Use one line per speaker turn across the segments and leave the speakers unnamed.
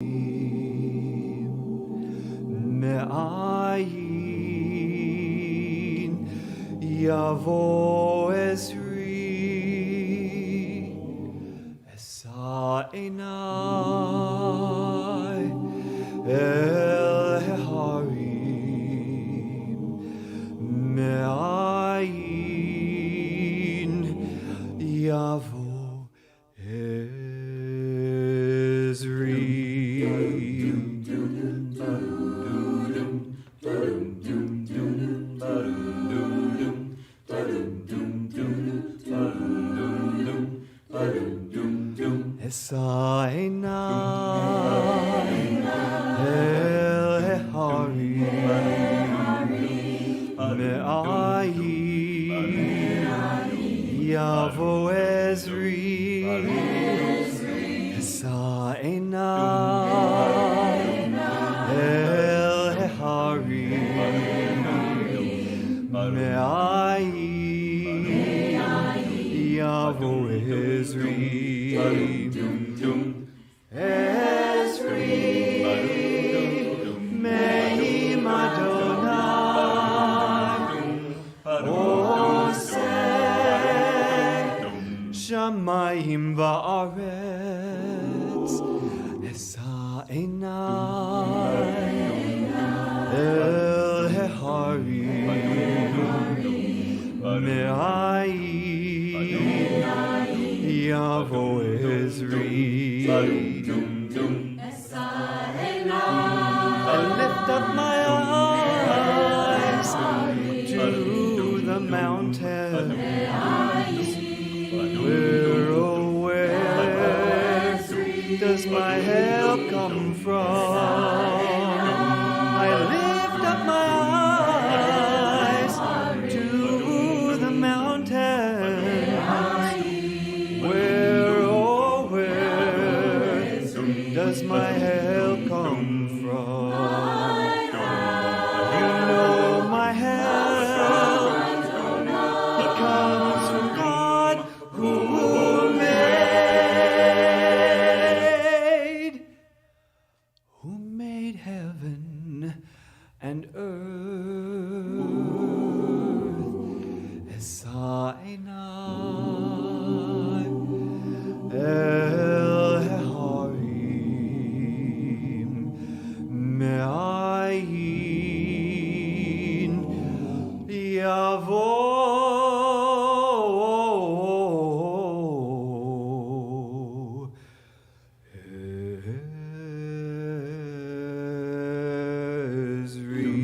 Me'ayin yavo Ezri Esa enai el heharim Me'ayin yavo Ezri. Esa enai el heharim me'ayin yavo Ezri Esa enai el heharim me'ayin yavo Ezri Ezri Me'im Adonai Oseh Shamayim va'aretz Esa enai el heharim me'ayin yavo Ezri I lift up my eyes to the mountain. Where does my help come from? I lift up my eyes to the mountain. Where does my help come from? You know my help, it comes from God who made heaven and earth. Esa enai el heharim me'ayin yavo Ezri.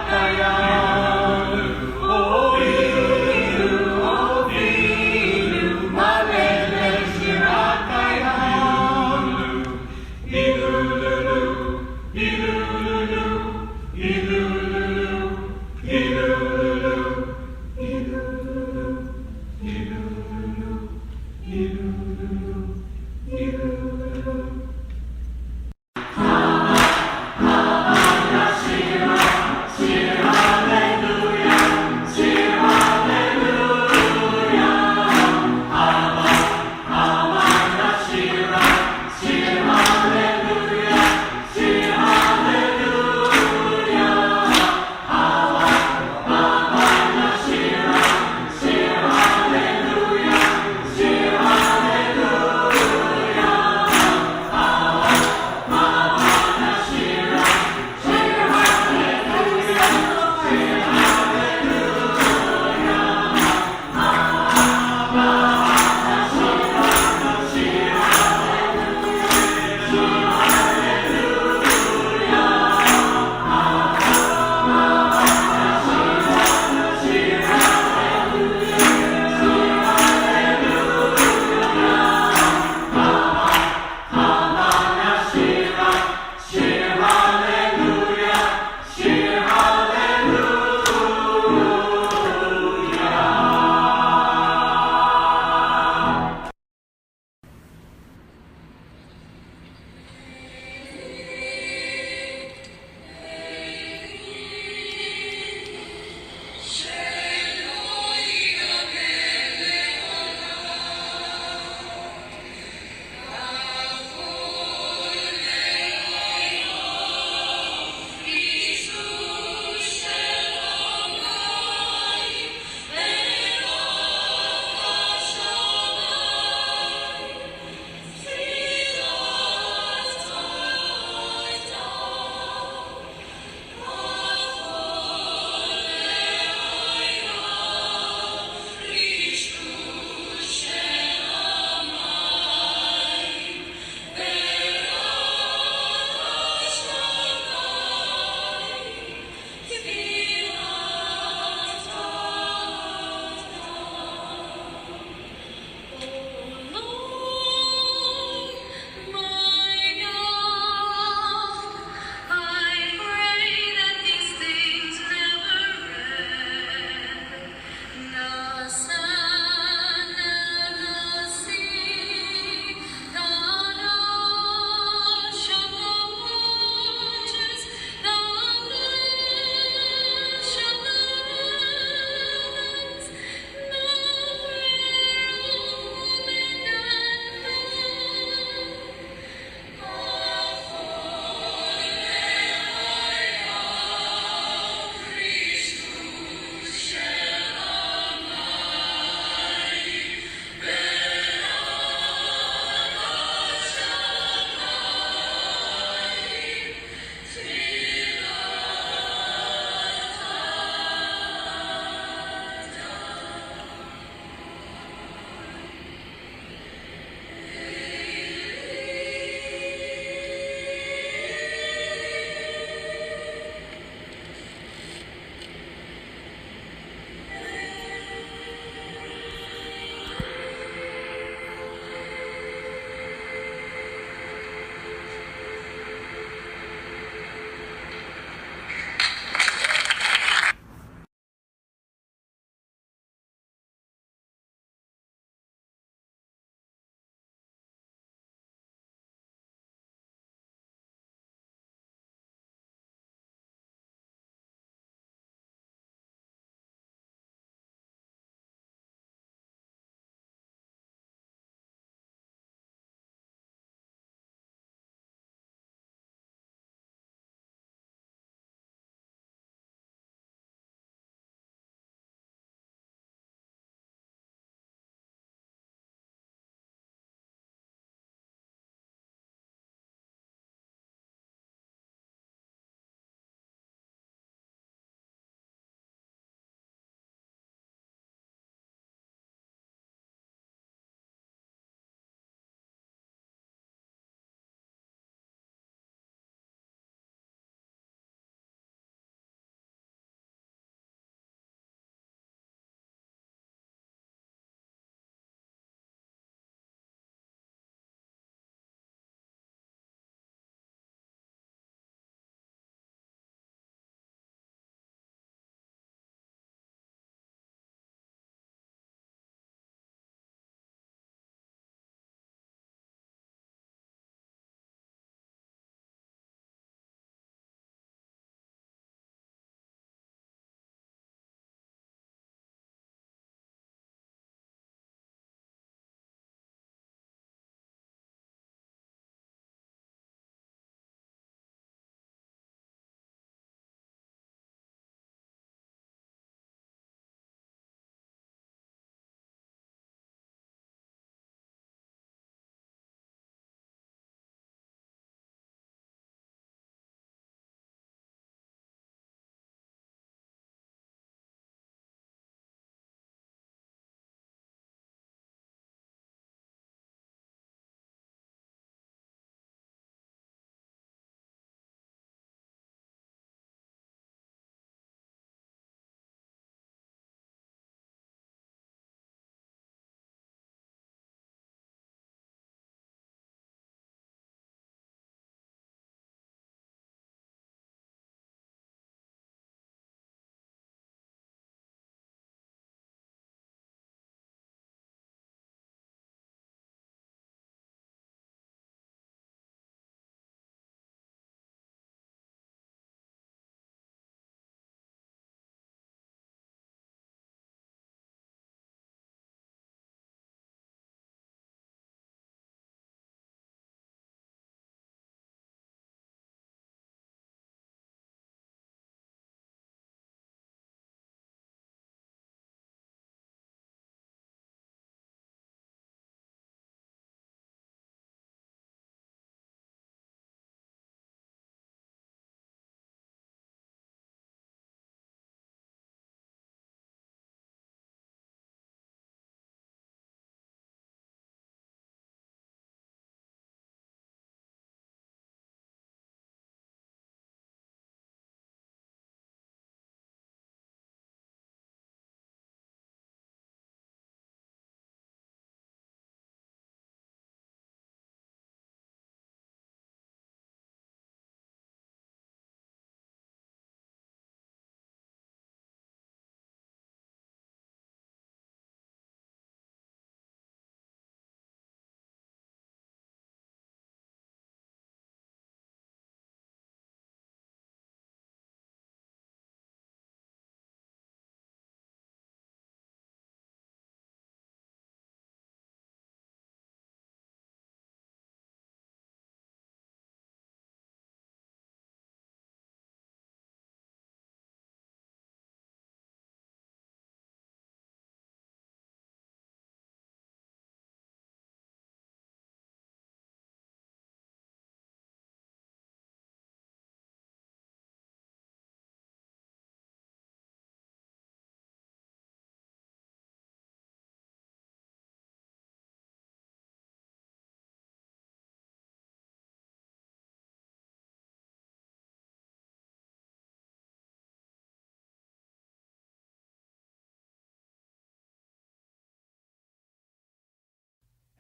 Kaya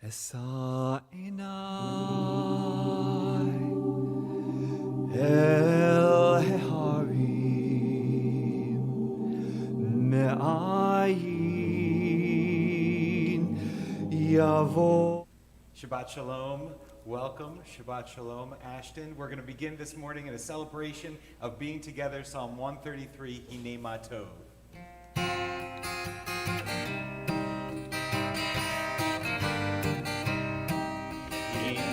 Esa enai el heharim me'ayin yavo.
Shabbat Shalom. Welcome. Shabbat Shalom, Ashton. We're going to begin this morning in a celebration of being together. Psalm 133, Hine Ma Tov.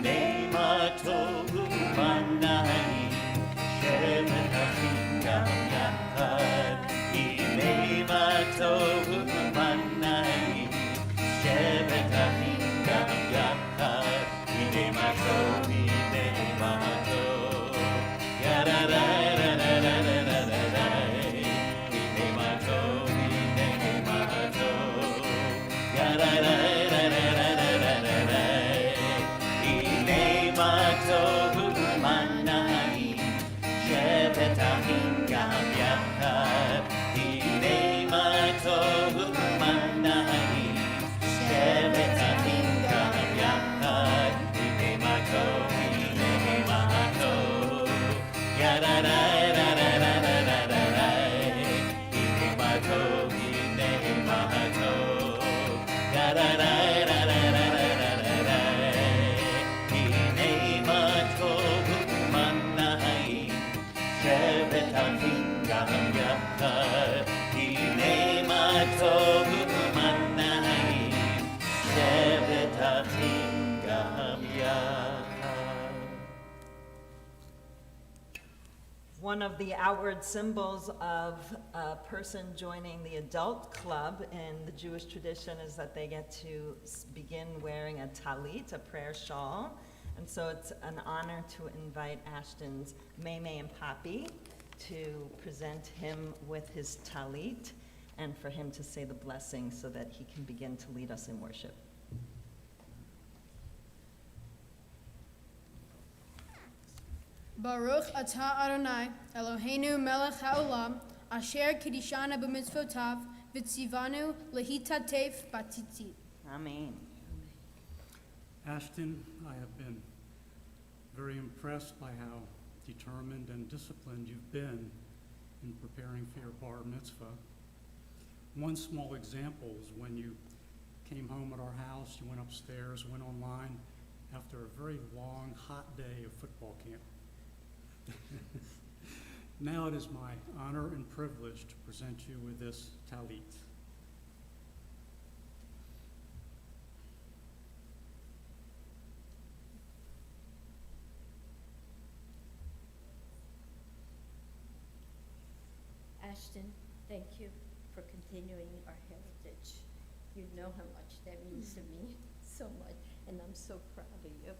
Hine Ma Tov U'manai Shevet Achim Gam Yachad. Hine Ma Tov U'manai Shevet Achim Gam Yachad. Hine Ma Tov, Hine Ma Tov, Ya-da-da-da-da-da-da-da-da. Hine Ma Tov, Hine Ma Tov, Ya-da-da-da-da-da-da-da. Hine Ma Tov U'manai Shevet Achim Gam Yachad. Hine Ma Tov U'manai Shevet Achim Gam Yachad. Hine Ma Tov, Hine Ma Tov, Ya-da-da-da-da-da-da-da-da. Hine Ma Tov, Hine Ma Tov, Ya-da-da-da-da-da-da-da. Hine Ma Tov U'manai Shevet Achim Gam Yachad. Hine Ma Tov U'manai Shevet Achim Gam Yachad.
One of the outward symbols of a person joining the adult club in the Jewish tradition is that they get to begin wearing a talit, a prayer shawl. And so it's an honor to invite Ashton's Meme and Papi to present him with his talit and for him to say the blessing so that he can begin to lead us in worship.
Baruch atah Adonai, Eloheinu melech haolam, asher kidishana b'mitzvotav, v'tzivanu lehitatef batitit.
Amen.
Ashton, I have been very impressed by how determined and disciplined you've been in preparing for your bar mitzvah. One small example is when you came home at our house, you went upstairs, went online after a very long, hot day of football camp. Now it is my honor and privilege to present you with this talit.
Ashton, thank you for continuing our heritage. You know how much that means to me, so much, and I'm so proud of you.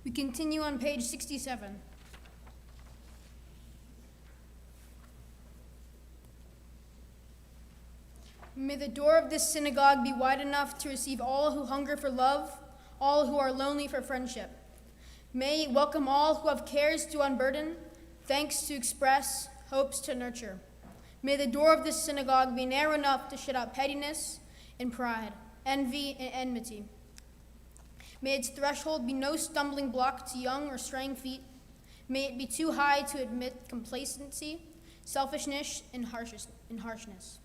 We continue on page 67. May the door of this synagogue be wide enough to receive all who hunger for love, all who are lonely for friendship. May it welcome all who have cares to unburden, thanks to express, hopes to nurture. May the door of this synagogue be narrow enough to shut out pettiness and pride, envy and enmity. May its threshold be no stumbling block to young or straying feet. May it be too high to admit complacency, selfishness, and harshness.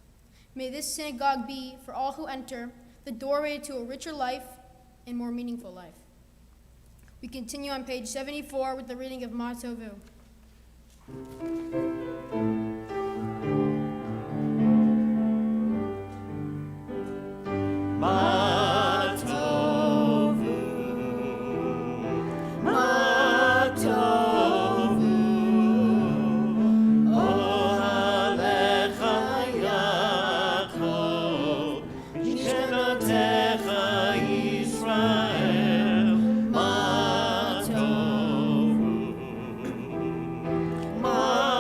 May this synagogue be, for all who enter, the doorway to a richer life and more meaningful life. We continue on page 74 with the reading of Ma Tovu.
Ma Tovu, Ma Tovu, Ohalecha Yaakov, Shenotecha Yisrael. Ma Tovu, Ma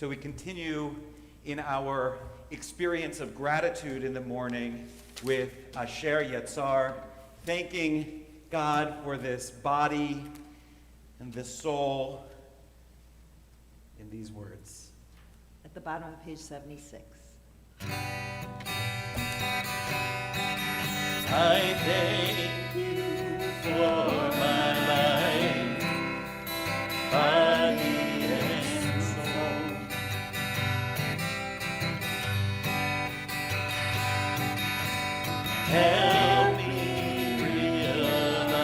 So we continue in our experience of gratitude in the morning with Asher Yatzar, thanking God for this body and this soul in these words.
At the bottom of page 76.
I thank you for my life, body and soul. Help me realize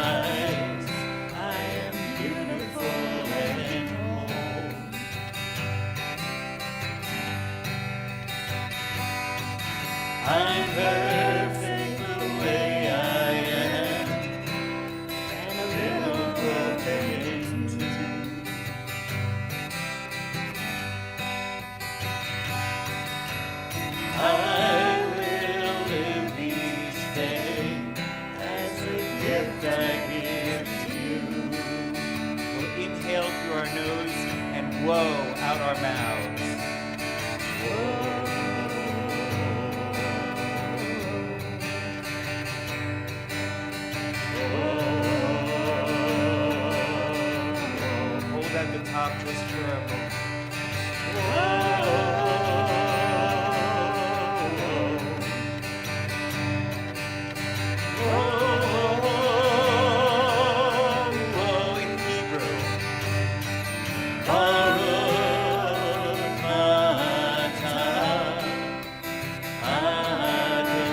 I am beautiful and whole. I'm perfect the way I am, and a little broken too. I will live each day as a gift I give to you.
We'll inhale through our nose and whoa out our mouths. Hold at the top just for a moment. Whoa, in Hebrew.
Baruch atah Adonai.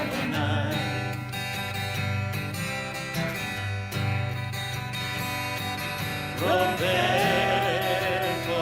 Roberto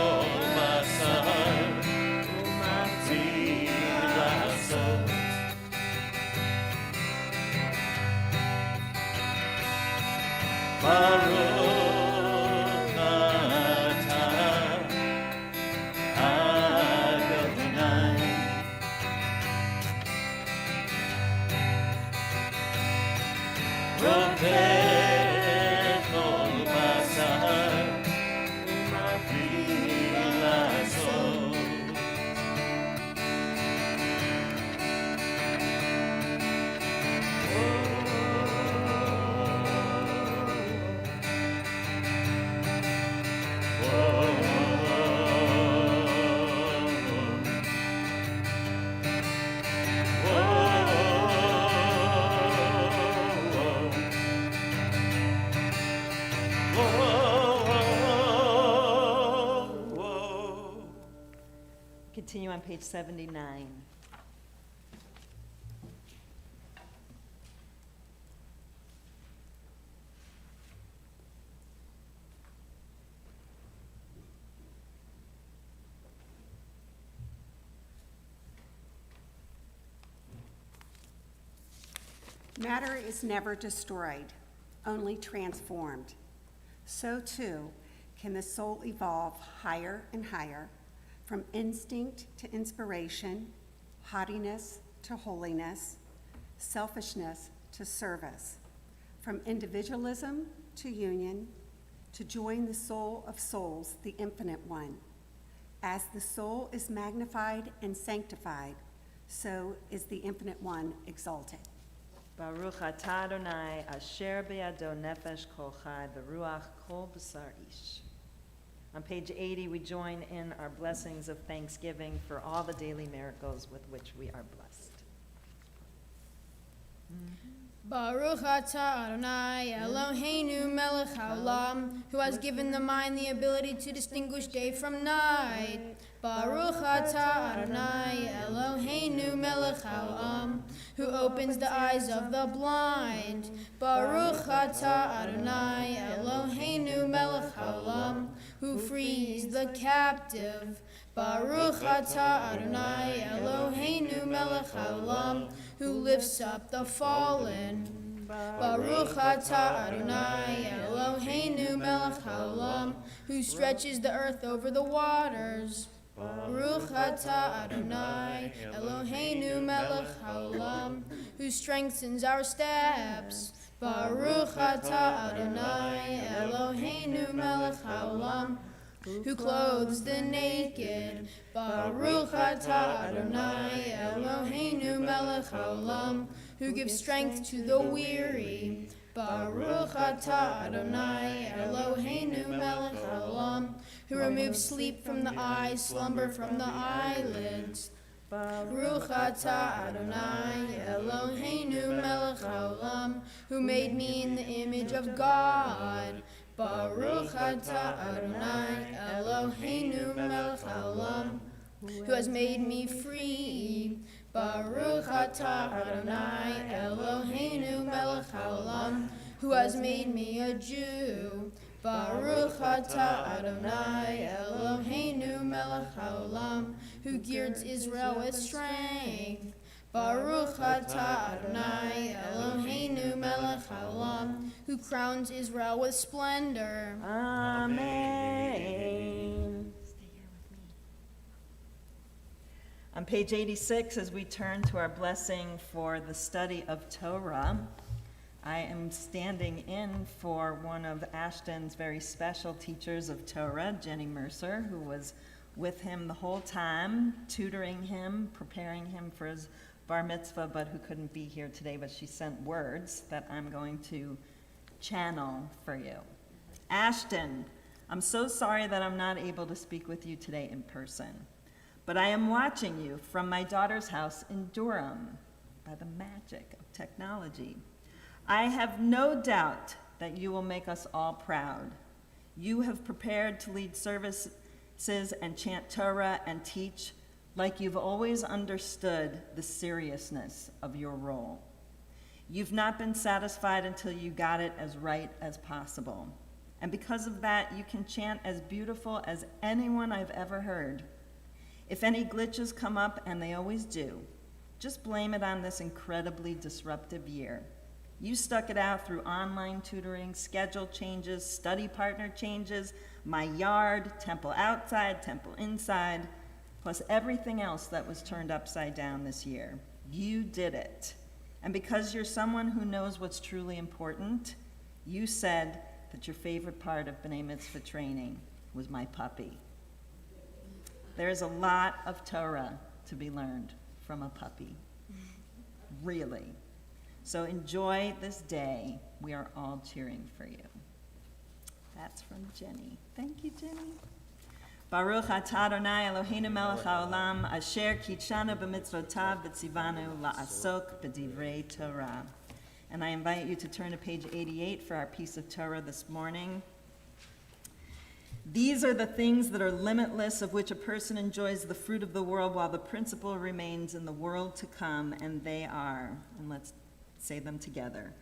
continue on page 79.
Matter is never destroyed, only transformed. So too can the soul evolve higher and higher, from instinct to inspiration, haughtiness to holiness, selfishness to service, from individualism to union, to join the soul of souls, the infinite one. As the soul is magnified and sanctified, so is the infinite one exalted.
Baruch atah Adonai, asher be'ado nefesh kol chai, beruach kol b'sar ish. On page 80, we join in our blessings of thanksgiving for all the daily miracles with which we are blessed.
Baruch atah Adonai Eloheinu melech haolam, who has given the mind the ability to distinguish day from night. Baruch atah Adonai Eloheinu melech haolam, who opens the eyes of the blind. Baruch atah Adonai Eloheinu melech haolam, who frees the captive. Baruch atah Adonai Eloheinu melech haolam, who lifts up the fallen. Baruch atah Adonai Eloheinu melech haolam, who stretches the earth over the waters. Baruch atah Adonai Eloheinu melech haolam, who strengthens our steps. Baruch atah Adonai Eloheinu melech haolam, who clothes the naked. Baruch atah Adonai Eloheinu melech haolam, who gives strength to the weary. Baruch atah Adonai Eloheinu melech haolam, who removes sleep from the eyes, slumber from the eyelids. Baruch atah Adonai Eloheinu melech haolam, who made me in the image of God. Baruch atah Adonai Eloheinu melech haolam, who has made me free. Baruch atah Adonai Eloheinu melech haolam, who has made me a Jew. Baruch atah Adonai Eloheinu melech haolam, who girds Israel with strength. Baruch atah Adonai Eloheinu melech haolam, who crowns Israel with splendor.
Amen. On page 86, as we turn to our blessing for the study of Torah, I am standing in for one of Ashton's very special teachers of Torah, Jenny Mercer, who was with him the whole time, tutoring him, preparing him for his bar mitzvah, but who couldn't be here today, but she sent words that I'm going to channel for you. Ashton, I'm so sorry that I'm not able to speak with you today in person, but I am watching you from my daughter's house in Durham by the magic of technology. I have no doubt that you will make us all proud. You have prepared to lead services and chant Torah and teach like you've always understood the seriousness of your role. You've not been satisfied until you got it as right as possible. And because of that, you can chant as beautiful as anyone I've ever heard. If any glitches come up, and they always do, just blame it on this incredibly disruptive year. You stuck it out through online tutoring, schedule changes, study partner changes, my yard, temple outside, temple inside, plus everything else that was turned upside down this year. You did it. And because you're someone who knows what's truly important, you said that your favorite part of B'nai Mitzvah training was my puppy. There is a lot of Torah to be learned from a puppy. Really. So enjoy this day. We are all cheering for you. That's from Jenny. Thank you, Jenny. Baruch atah Adonai Eloheinu melech haolam, asher kitshanu b'mitzvotav v'tzivanu la'asok b'divrei Torah. And I invite you to turn to page 88 for our piece of Torah this morning. These are the things that are limitless, of which a person enjoys the fruit of the world while the principle remains in the world to come, and they are, and let's say them together,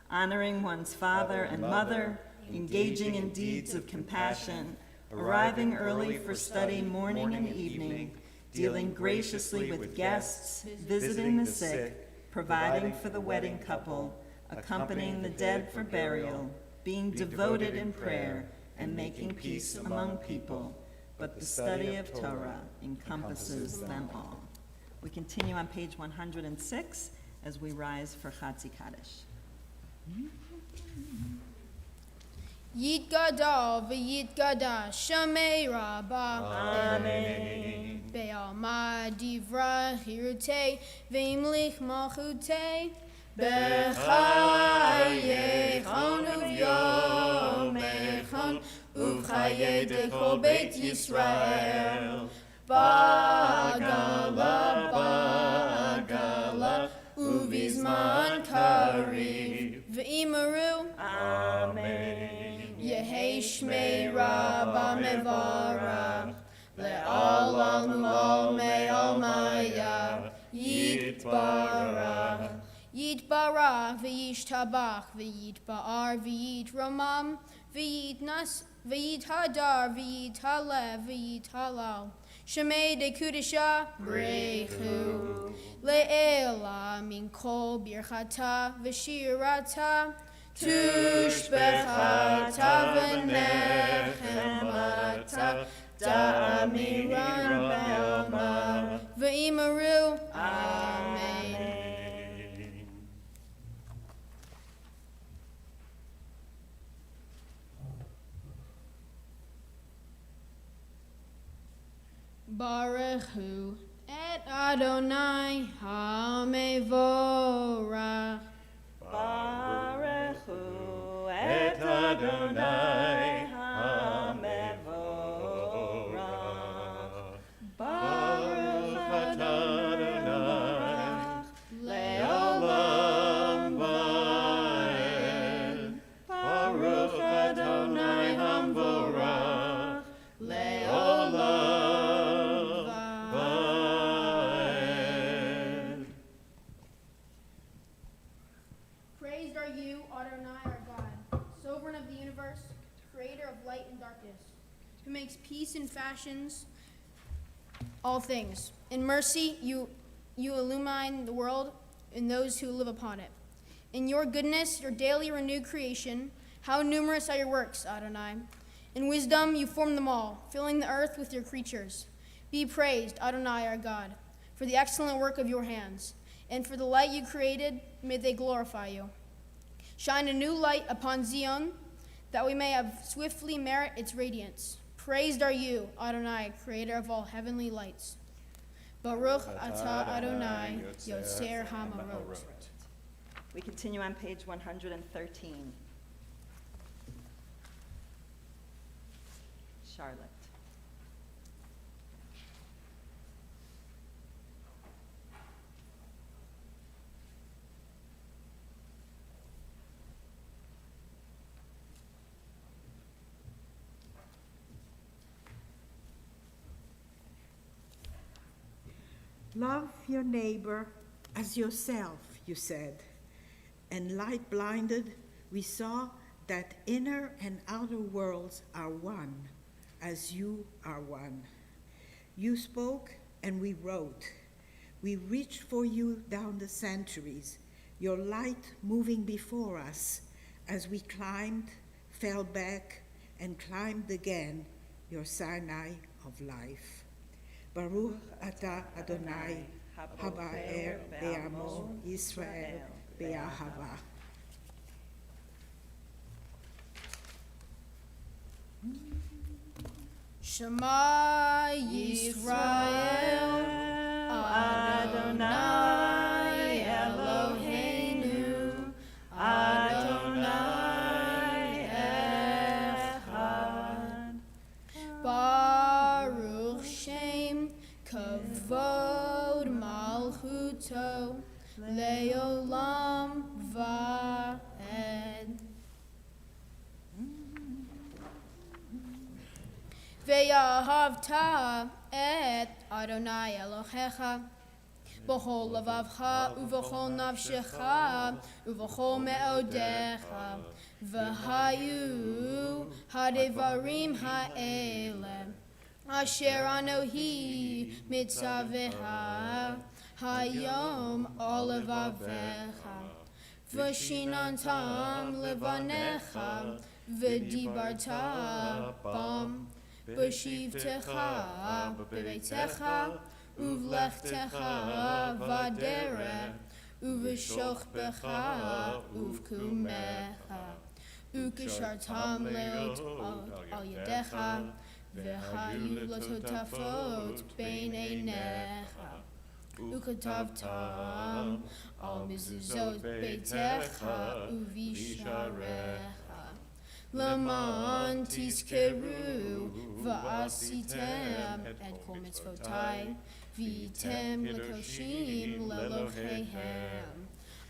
honoring one's father and mother, engaging in deeds of compassion, arriving early for study morning and evening, dealing graciously with guests, visiting the sick, providing for the wedding couple, accompanying the dead for burial, being devoted in prayer, and making peace among people. But the study of Torah encompasses them all. We continue on page 106 as we rise for Chatzi Kaddish.
Yitgadal v'yitgada Shamei Rabbah.
Amen.
Be'alma divra hirute ve'imlich malchute. B'chayechon uv'yomechon uv'chaye dekol Beit Yisrael. Bagala bagala uv'izman kariv v'imaru.
Amen.
Yehi Shmei Rabbah Mevarach Le'olam Lo Me'almaya Yitbarach Yitbarach V'yishtabach V'yitba'ar V'yitramam V'yithadar V'yithalev V'yithalal Shemei Dekudisha Brechu Le'ela Min Kol Birchata V'shirata Tushbechata v'nechemata da'amiran be'alma v'imaru. Amen. Baruch Hu et Adonai ha'mevorach.
Baruch Hu et Adonai HaMevorach. Baruch Adonai le'olam va'ed. Baruch Adonai HaMevorach le'olam va'ed.
Praised are you, Adonai, our God, sovereign of the universe, creator of light and darkness, who makes peace and fashions all things. In mercy, you illumine the world and those who live upon it. In your goodness, your daily renewed creation, how numerous are your works, Adonai. In wisdom, you formed them all, filling the earth with your creatures. Be praised, Adonai, our God, for the excellent work of your hands, and for the light you created, may they glorify you. Shine a new light upon Zion, that we may have swiftly merit its radiance. Praised are you, Adonai, creator of all heavenly lights. Baruch atah Adonai, Yotzer Hamarot.
We continue on page 113. Charlotte.
Love your neighbor as yourself, you said. And light blinded, we saw that inner and outer worlds are one, as you are one. You spoke and we wrote. We reached for you down the centuries, your light moving before us as we climbed, fell back, and climbed again, your Sinai of life. Baruch atah Adonai, haba'er be'amo Yisrael be'ahava.
Shema Yisrael, Adonai Eloheinu, Adonai Echad. Baruch Shem Kavod Malchuto Leolam Va'ed. Ve'ahavta et Adonai Elohecha b'chol lavavcha uv'chol nafshecha uv'chol me'odecha v'hayu hadevarim ha'ele asher anohi mitzaveha hayom olevavecha v'shinantam levanecha v'dibarta bam b'shivtecha b'beitecha uvlechtecha vadere uv'shochbecha uv'kumecha ukishartam leot al yadecha v'hayu latotafot bein einecha ukatavtam al mizuzot beitecha uvisharecha Laman tiskeru va'asitem et kol mitzvotai v'item lekoshim lelohehem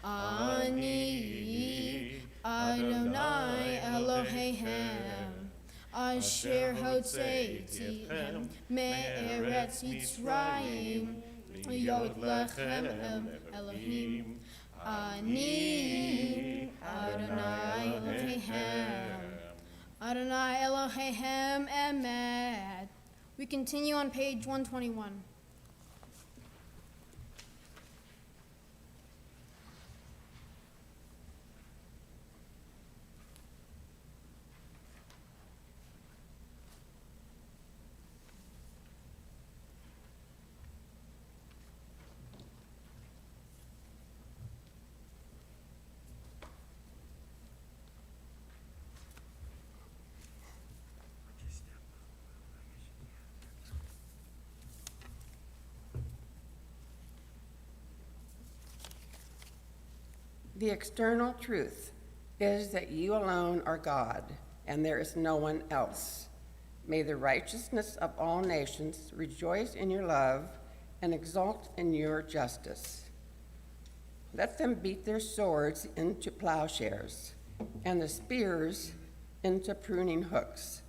Ani Adonai Elohehem Asher hotzeitihem me'eretz Yitzrayim Yod lechem Elohim Ani Adonai Elohehem Adonai Elohehem Emet. We continue on page 121.
The external truth is that you alone are God, and there is no one else. May the righteousness of all nations rejoice in your love and exult in your justice. Let them beat their swords into plowshares and the spears into pruning hooks.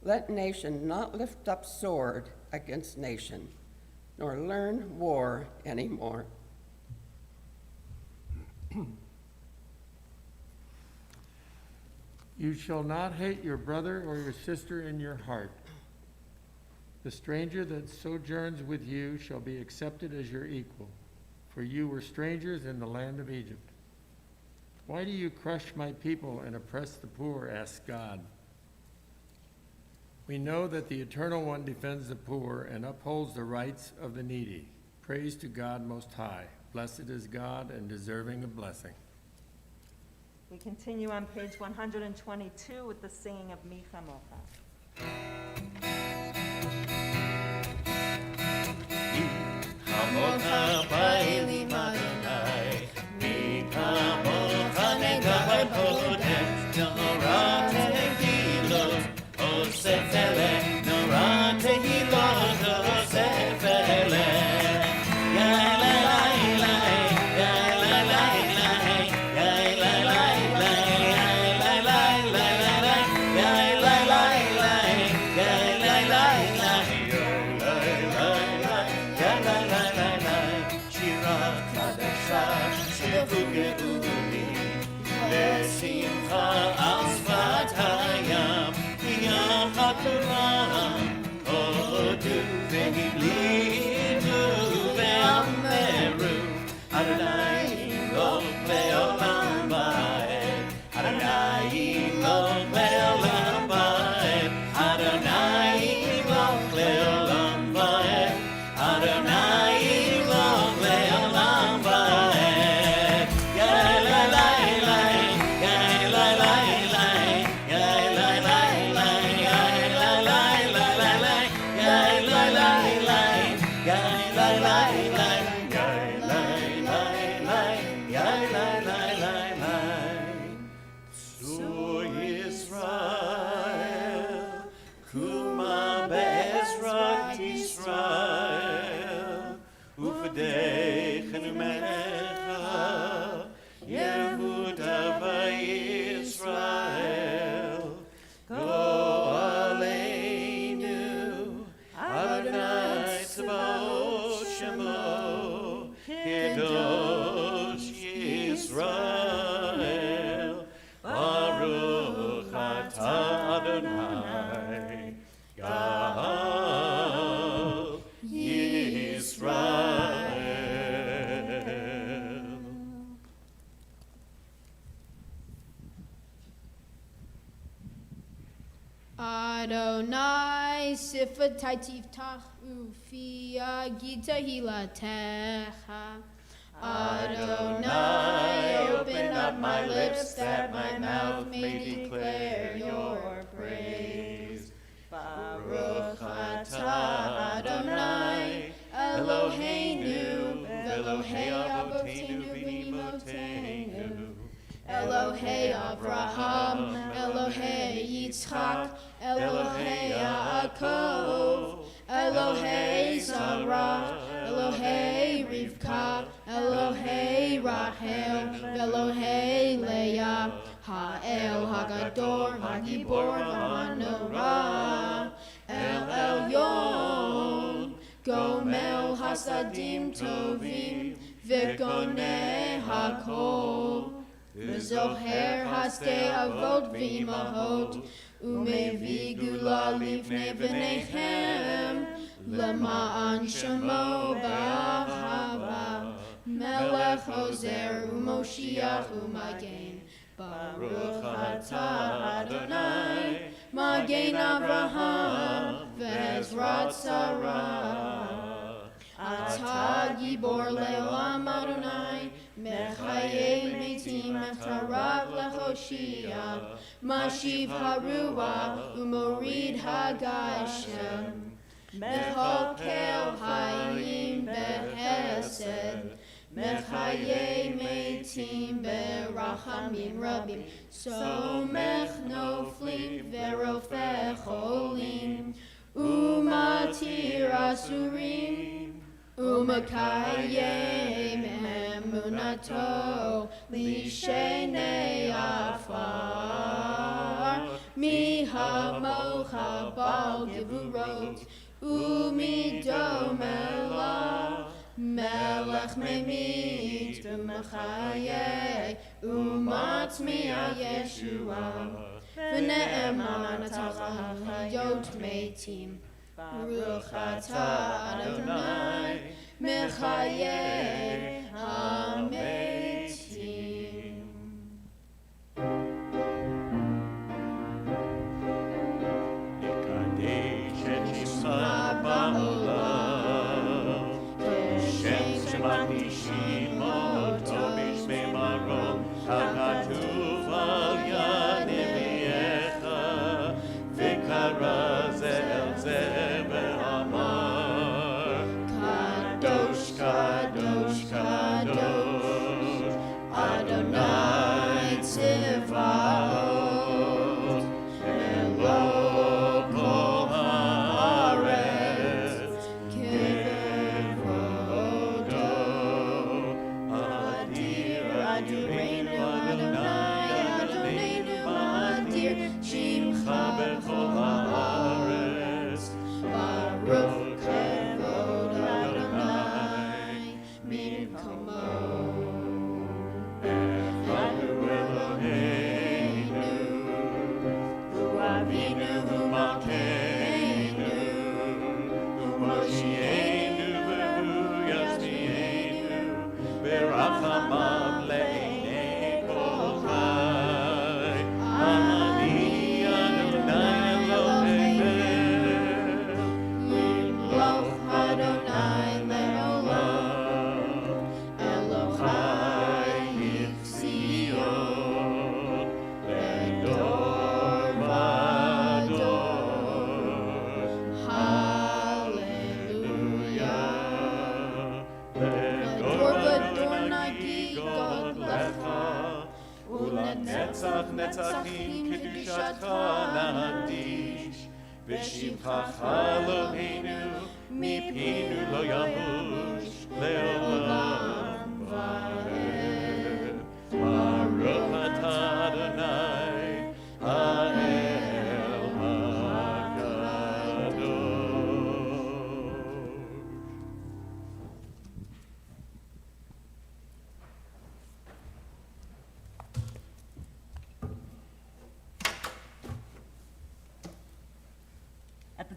Let nation not lift up sword against nation, nor learn war anymore.
You shall not hate your brother or your sister in your heart. The stranger that sojourns with you shall be accepted as your equal, for you were strangers in the land of Egypt. Why do you crush my people and oppress the poor? Asks God. We know that the Eternal One defends the poor and upholds the rights of the needy. Praise to God Most High. Blessed is God and deserving of blessing.
We continue on page 122 with the singing of Mi Chamocha.
Chamocha Bailim Adonai, Mi Chamocha Negad Hodem, Nora Tehilot, Osef Ele, Nora Tehilot, Osef Ele. Go Aleinu Shemo, Kadosh Yisrael, Baruch atah Adonai, Gal Yisrael.
Adonai sifatai tiftach ufi agita hilatecha.
Adonai, open up my lips that my mouth may declare your praise. Baruch atah Adonai, Eloheinu, Elohei Avotenu v'Imotenu.
Elohei Avraham, Elohei Yitzchak, Elohei Yaakov, Elohei Sarah, Elohei Rivka, Elohei Rachel, Elohei Leah, Ha'el Hagador, Hagibor, Ha'anorah, El Elyon, Gomel Hasadim Tovim, V'goneh Hakol. V'zoher hasdei avot v'imahot, u'mevi gula livnei v'nechem, lema'an shemo ba'ahava, melech ozer u'moshiach u'magen, Baruch atah Adonai, magen Avraham, v'ezrat Sarah. Atah gibor le'olam Adonai, Mechayei metim etarav lechoshia, Mashiv haruach u'morid hagashem, Mechokel hayim behesed, Mechayei metim berachamim rabim, Somech noflim verofeh cholim, Umatir asurim, Umakayem emunato lishenei afar, mihamocha bal gevurot, umidomela, melech memit v'machayeh, umatzmiya Yeshua, v'ne'eman atachayot metim. Baruch atah Adonai, Mechayeh hametim.
Nikadesh et Shimcha ba'olam, Shem shemati shimoto b'shmei marom, hakatuv al yad nevi'echa, v'kara ze el ze ve'amar, Kadosh, Kadosh, Kadosh, Adonai Tziva'ot, Elo kol haaretz, Kevodo, Adir, Adireinu Adonai, Adoneinu Adir, Shimcha bechol haaretz, Baruch kevod Adonai, Milkomo. Echadu Eloheinu, Hu Avinu, Hu Malkeinu, Hu Moshienu, V'hu Yasmienu, V'rachamav le'enei kol chai. Ani Adonai Eloheinu, Yimloch Adonai le'olam, Elohai Yifzion, le'dor v'ador. Hallelujah. Le'dor v'ador nagi God lecha, u'lenetzach netzachim kedushatcha nadish, v'shivchacha Eloheinu, mipinu lo yamush, le'olam va'ed. Baruch atah Adonai, ha'el ha'kadosh.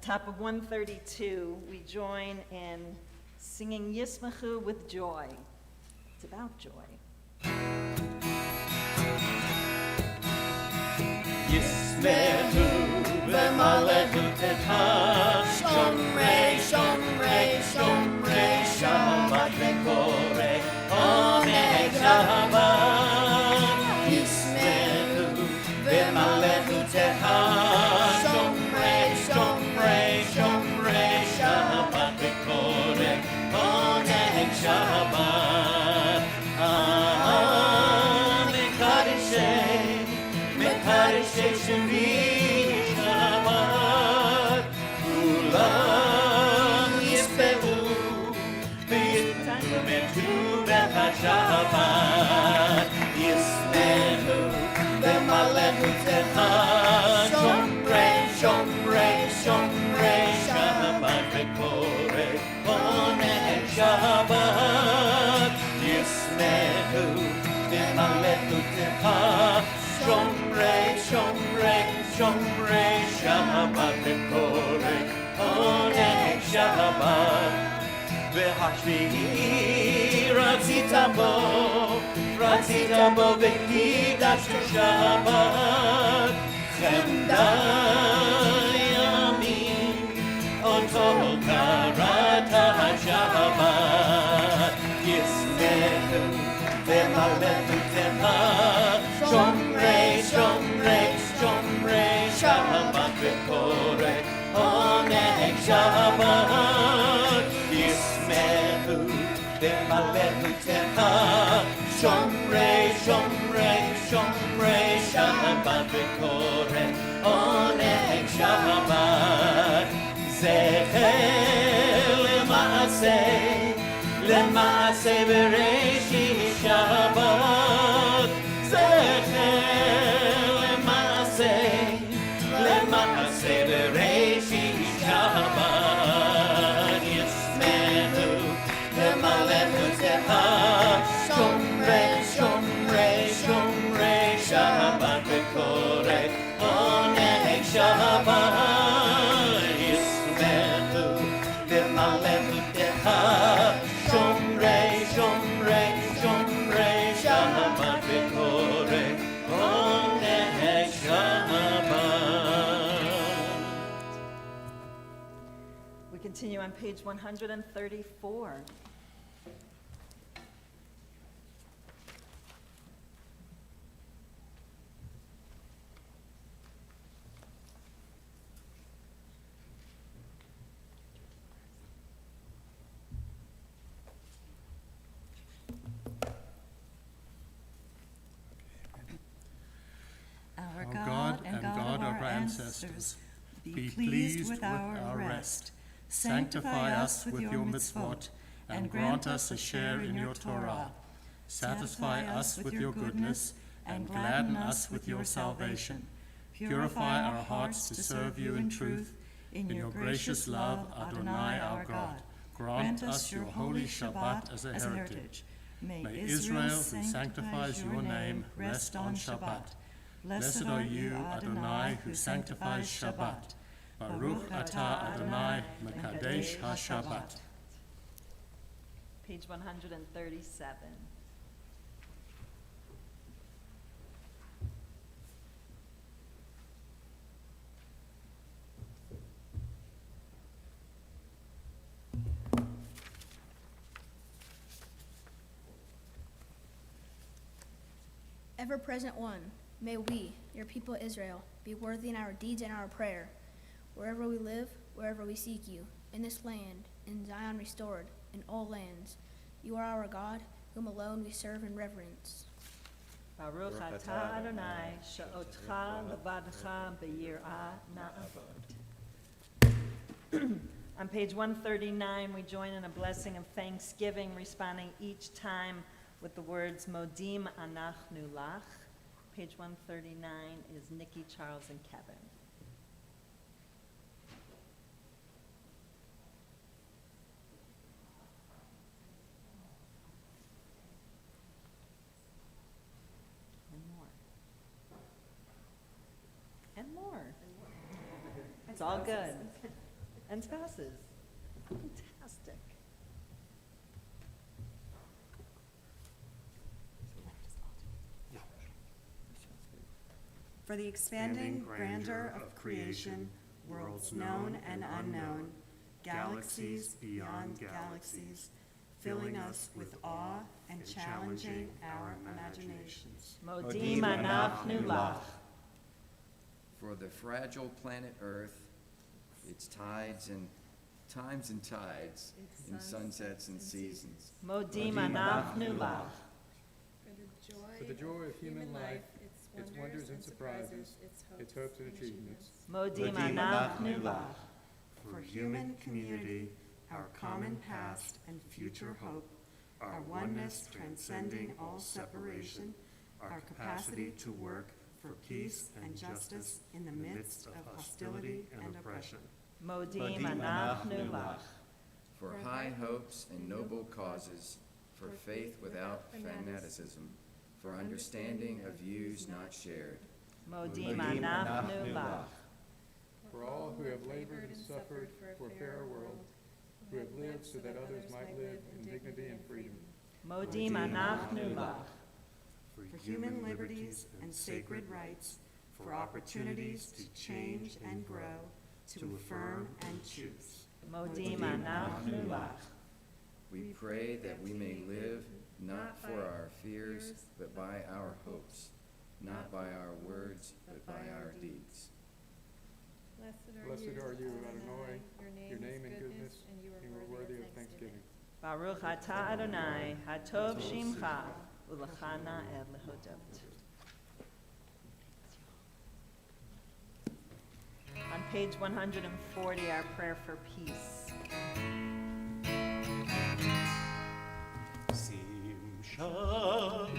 top of 132, we join in singing Yismachu with joy. It's about joy.
Yismehu v'malechutech shomrei, shomrei, shomrei, Shabbat v'koreh, oneg Shabbat. Yismehu v'malechutech shomrei, shomrei, shomrei, Shabbat v'koreh, oneg Shabbat. Mekadeshei Shevi Shabbat, Kulam Yispehu v'yitmetu b'Shabbat, Yismehu v'malechutecha, Shomrei, Shomrei, Shomrei, Shabbat v'koreh, oneg Shabbat, Yismehu v'malechutecha, Shomrei, Shomrei, Shomrei, Shabbat v'koreh, oneg Shabbat. V'hashvi'i ratzita bo v'kiddush Shabbat, Chemda yamim, oto karata Shabbat, Yismehu v'malechutecha, Shomrei, Shomrei, Shomrei, Shabbat v'koreh, oneg Shabbat, Yismehu v'malechutecha, Shomrei, Shomrei, Shomrei, Shabbat v'koreh, oneg Shabbat. Zecher למעשה בראשית שבת, זכר למעשה בראשית שבת, ישמחו למלכותך, שומרי שומרי שומרי שבת וקורא עונג שבת, ישמחו למלכותך, שומרי שומרי שומרי שבת וקורא עונג שבת.
We continue on page 134.
Our God and God of our ancestors, be pleased with our rest. Sanctify us with your mitzvot, and grant us a share in your Torah. Satisfy us with your goodness, and gladden us with your salvation. Purify our hearts to serve you in truth. In your gracious love, Adonai our God, grant us your holy Shabbat as a heritage. May Israel, who sanctifies your name, rest on Shabbat. Blessed are you, Adonai, who sanctifies Shabbat. Baruch atah Adonai, Mekadesh HaShabbat.
Page 137.
Ever-present one, may we, your people Israel, be worthy in our deeds and our prayer. Wherever we live, wherever we seek you, in this land, in Zion restored, in all lands, you are our God, whom alone we serve in reverence.
Baruch atah Adonai, she'otcha levadcha b'yirah na'avod. On page 139, we join in a blessing of thanksgiving, responding each time with the words Modim Anachnu Lach. Page 139 is Nikki, Charles, and Kevin. And more. It's all good. And passes. Fantastic.
For the expanding grandeur of creation, worlds known and unknown, galaxies beyond galaxies, filling us with awe and challenging our imaginations.
Modim anachnu lach.
For the fragile planet Earth, its tides and times and tides, in sunsets and seasons.
Modim anachnu lach.
For the joy of human life, its wonders and surprises, its hopes and achievements.
Modim anachnu lach.
For human community, our common past and future hope, our oneness transcending all separation, our capacity to work for peace and justice in the midst of hostility and oppression.
Modim anachnu lach.
For high hopes and noble causes, for faith without fanaticism, for understanding of views not shared.
Modim anachnu lach.
For all who have labored and suffered for a fairer world, who have lived so that others might live in dignity and freedom.
Modim anachnu lach.
For human liberties and sacred rights, for opportunities to change and grow, to affirm and choose.
Modim anachnu lach.
We pray that we may live not for our fears, but by our hopes, not by our words, but by our deeds.
Blessed are you, Adonai, your name and goodness, and you are worthy of thanksgiving.
Baruch atah Adonai, hatov shimcha, ulachana el lehodot. On page 140, our prayer for peace.
Sim shalom.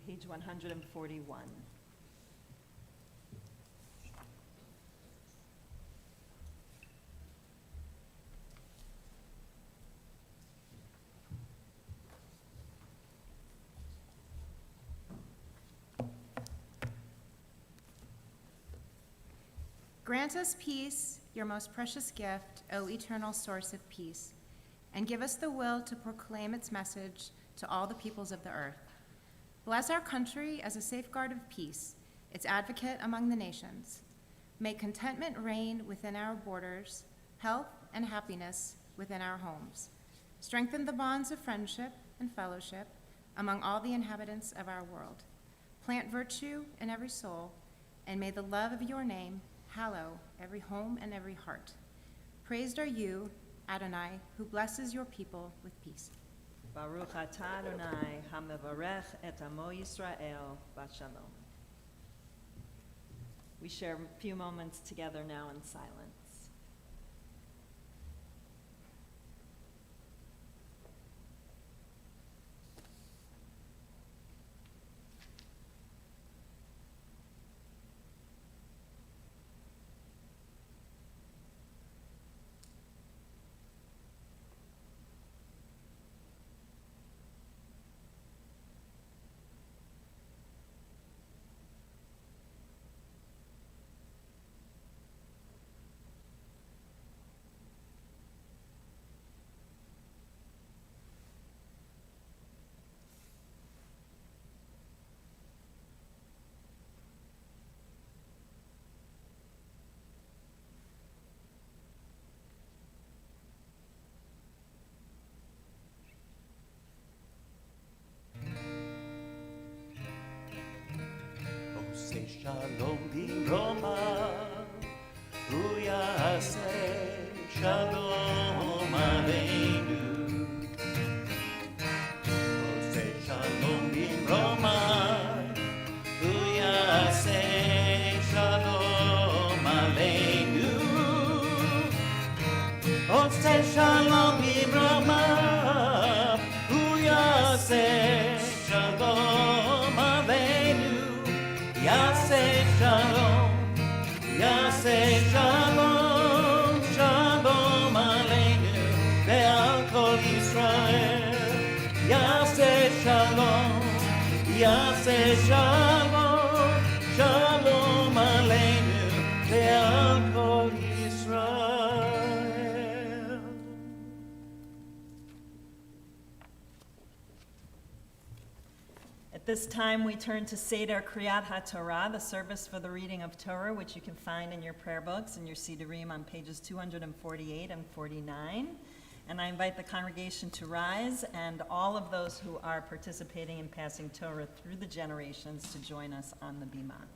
Page 141.
Grant us peace
your most precious gift, O eternal source of peace, and give us the will to proclaim its message to all the peoples of the earth. Bless our country as a safeguard of peace, its advocate among the nations. May contentment reign within our borders, health and happiness within our homes. Strengthen the bonds of friendship and fellowship among all the inhabitants of our world. Plant virtue in every soul, and may the love of your name hallow every home and every heart. Praised are you, Adonai, who blesses your people with peace.
Baruch atah Adonai, hamevarech et amo Yisrael b'shalom. We share a few moments together now in silence.
Say shalom b'roma, hu yaseh shalom aleinu. Say shalom b'roma, hu yaseh shalom aleinu. Say shalom b'roma, hu yaseh shalom aleinu. Yaseh shalom, Yaseh shalom, shalom aleinu ve'al kol Yisrael. Yaseh shalom, Yaseh shalom, shalom aleinu ve'al kol Yisrael.
At this time, we turn to Seder Kriyat HaTorah, the service for the reading of Torah, which you can find in your prayer books and your Sidurim on pages 248 and 49. And I invite the congregation to rise and all of those who are participating in passing Torah through the generations to join us on the Bima.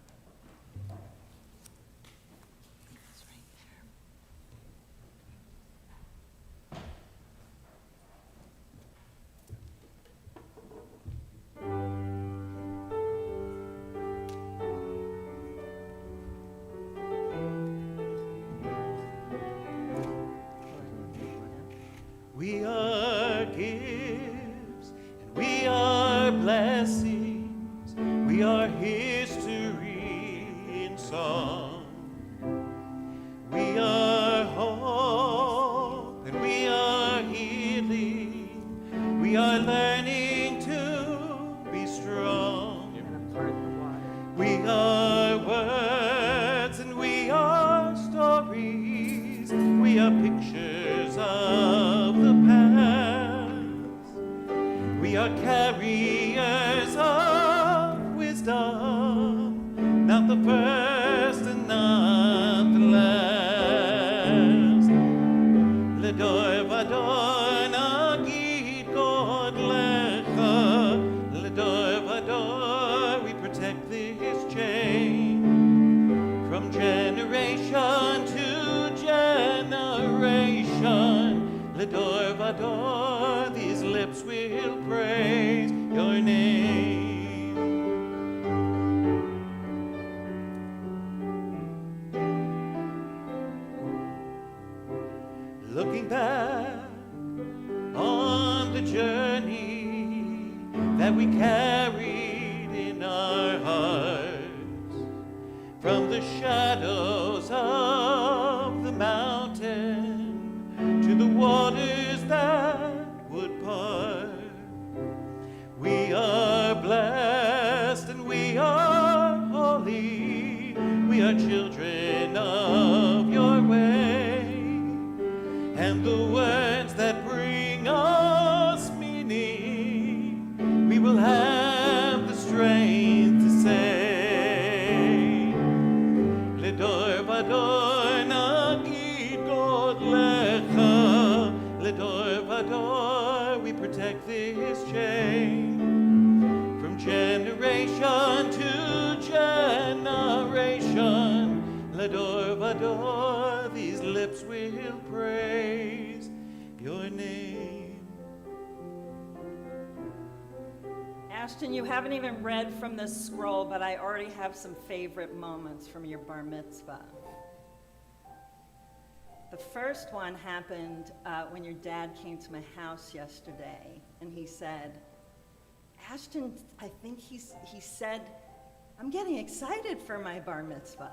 We are gifts and we are blessings. We are history in song. We are hope and we are healing. We are learning to be strong. We are words and we are stories. We are pictures of the past. We are carriers of wisdom, not the first and not the last. Ledor vador nagid God lecha. Ledor vador, we protect this chain from generation to generation. Ledor vador, these lips will praise your name. Looking back on the journey that we carried in our hearts, from the shadows of the mountain to the waters that would part. We are blessed and we are holy. We are children of your way.
vador, we protect this chain. From generation to generation, Lador vador, these lips will praise your name.
Ashton, you haven't even read from this scroll, but I already have some favorite moments from your bar mitzvah. The first one happened when your dad came to my house yesterday, and he said, Ashton, I think he said, I'm getting excited for my bar mitzvah.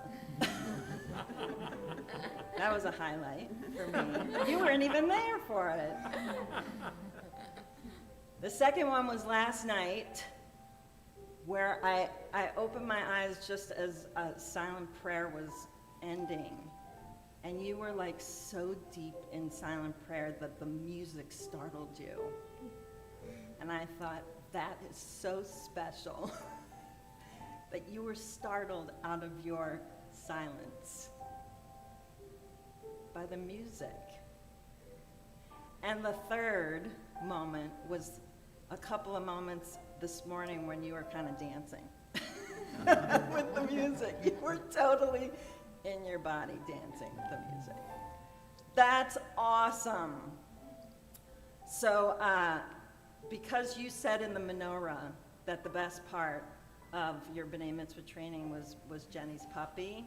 That was a highlight for me. You weren't even there for it. The second one was last night, where I opened my eyes just as a silent prayer was ending. And you were like so deep in silent prayer that the music startled you. And I thought, that is so special that you were startled out of your silence by the music. And the third moment was a couple of moments this morning when you were kind of dancing with the music. You were totally in your body dancing with the music. That's awesome. So because you said in the menorah that the best part of your B'nai Mitzvah training was Jenny's puppy,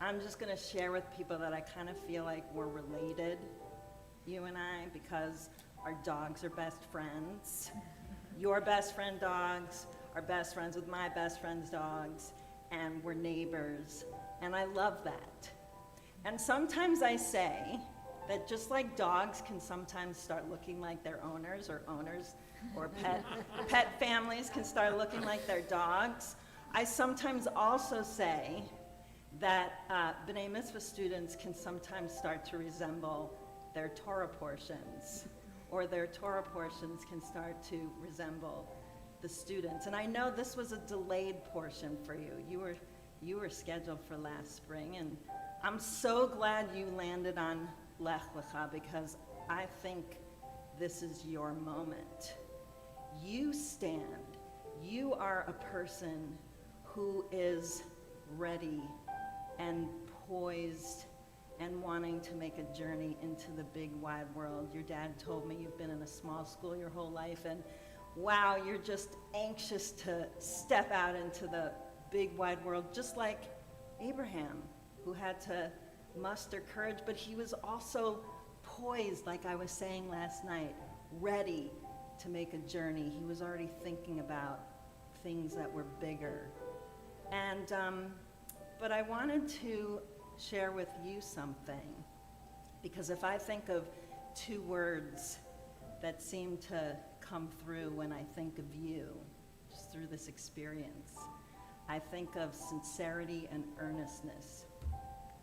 I'm just going to share with people that I kind of feel like we're related, you and I, because our dogs are best friends. Your best friend dogs are best friends with my best friend's dogs, and we're neighbors, and I love that. And sometimes I say that just like dogs can sometimes start looking like their owners, or pet families can start looking like their dogs, I sometimes also say that B'nai Mitzvah students can sometimes start to resemble their Torah portions, or their Torah portions can start to resemble the students. And I know this was a delayed portion for you. You were scheduled for last spring, and I'm so glad you landed on Lech Lecha, because I think this is your moment. You stand. You are a person who is ready and poised and wanting to make a journey into the big wide world. Your dad told me you've been in a small school your whole life, and wow, you're just anxious to step out into the big wide world, just like Abraham, who had to muster courage, but he was also poised, like I was saying last night, ready to make a journey. He was already thinking about things that were bigger. And but I wanted to share with you something, because if I think of two words that seem to come through when I think of you, just through this experience, I think of sincerity and earnestness.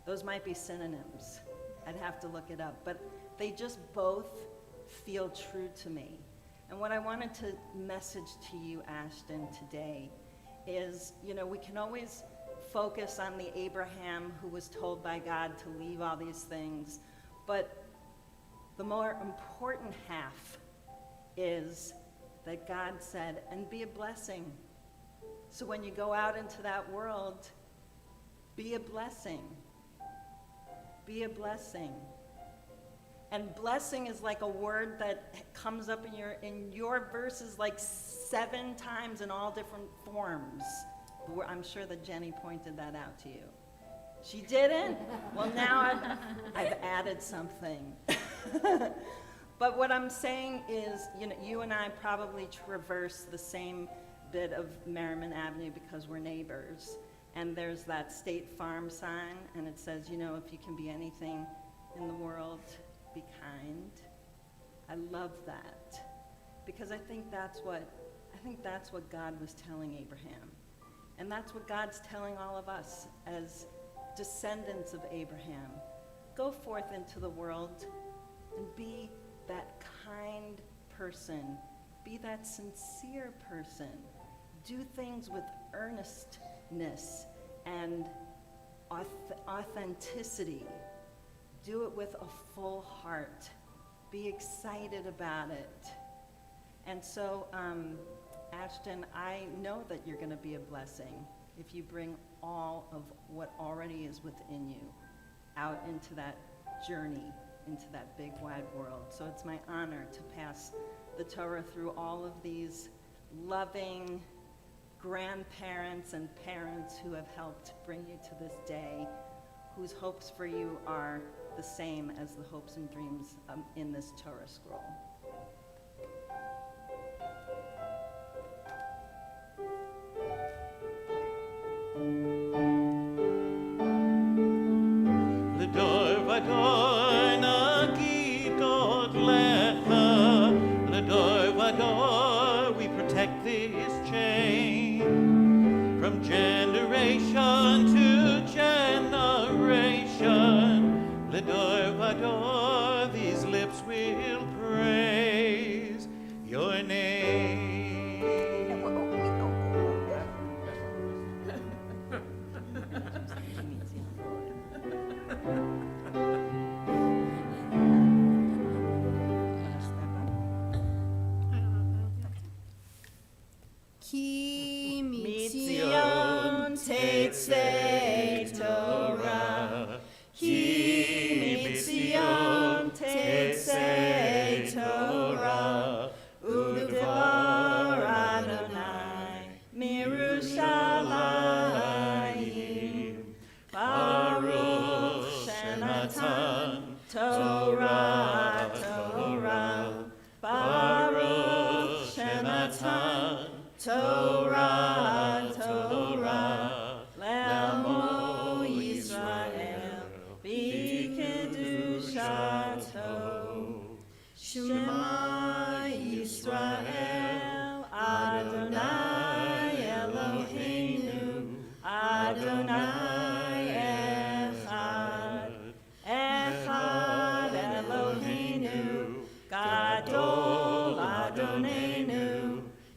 Those might be synonyms. I'd have to look it up, but they just both feel true to me. And what I wanted to message to you, Ashton, today is, we can always focus on the Abraham who was told by God to leave all these things, but the more important half is that God said, and be a blessing. So when you go out into that world, be a blessing. Be a blessing. And blessing is like a word that comes up in your verses like 7 times in all different forms. I'm sure that Jenny pointed that out to you. She didn't? Well, now I've added something. But what I'm saying is, you and I probably traverse the same bit of Merriman Avenue because we're neighbors. And there's that State Farm sign, and it says, if you can be anything in the world, be kind. I love that, because I think that's what God was telling Abraham. And that's what God's telling all of us as descendants of Abraham. Go forth into the world and be that kind person. Be that sincere person. Do things with earnestness and authenticity. Do it with a full heart. be excited about it. And so, Ashton, I know that you're going to be a blessing if you bring all of what already is within you out into that journey, into that big wide world. So it's my honor to pass the Torah through all of these loving grandparents and parents who have helped bring you to this day, whose hopes for you are the same as the hopes and dreams in this Torah scroll.
L'dor vador nagidot lecha, l'dor vador, we protect this chain from generation to generation. L'dor vador, these lips will praise your name.
Ki
Mitzion Tetzei Torah, Ki Mitzion Tetzei Torah, U'devar Adonai Mirushalayim, Baruch Shenatan Torah, Torah, Baruch Shenatan Torah, Torah, L'amo Yisrael, B'kedushato, Shema Yisrael, Adonai Eloheinu, Adonai Echad, Echad Eloheinu, Gadol Adonenu,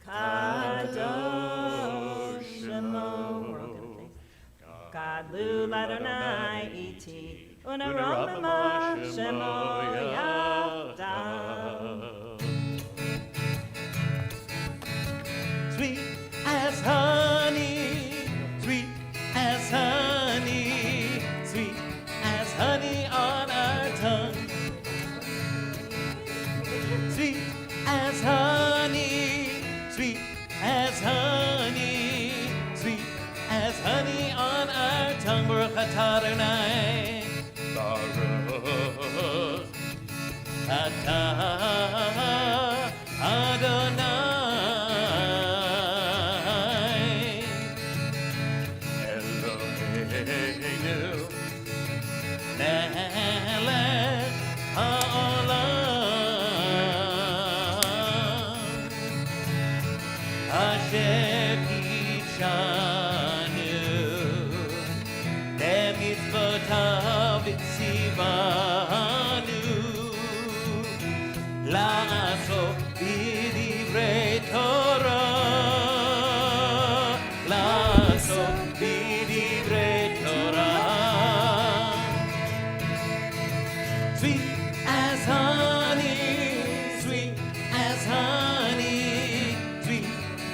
Kadosh Shemo, Gadlu Adonai Iti, Unarama Shemo Yadav. Sweet as honey, sweet as honey, sweet as honey on our tongue. Sweet as honey, sweet as honey, sweet as honey on our tongue. Baruch atah Adonai, Baruch atah Adonai, Eloheinu, melech haolam, Asher kidshanu, lemitzvotav tzivanu, la'asot b'divrei Torah, la'asot b'divrei Torah. Sweet as honey, sweet as honey, sweet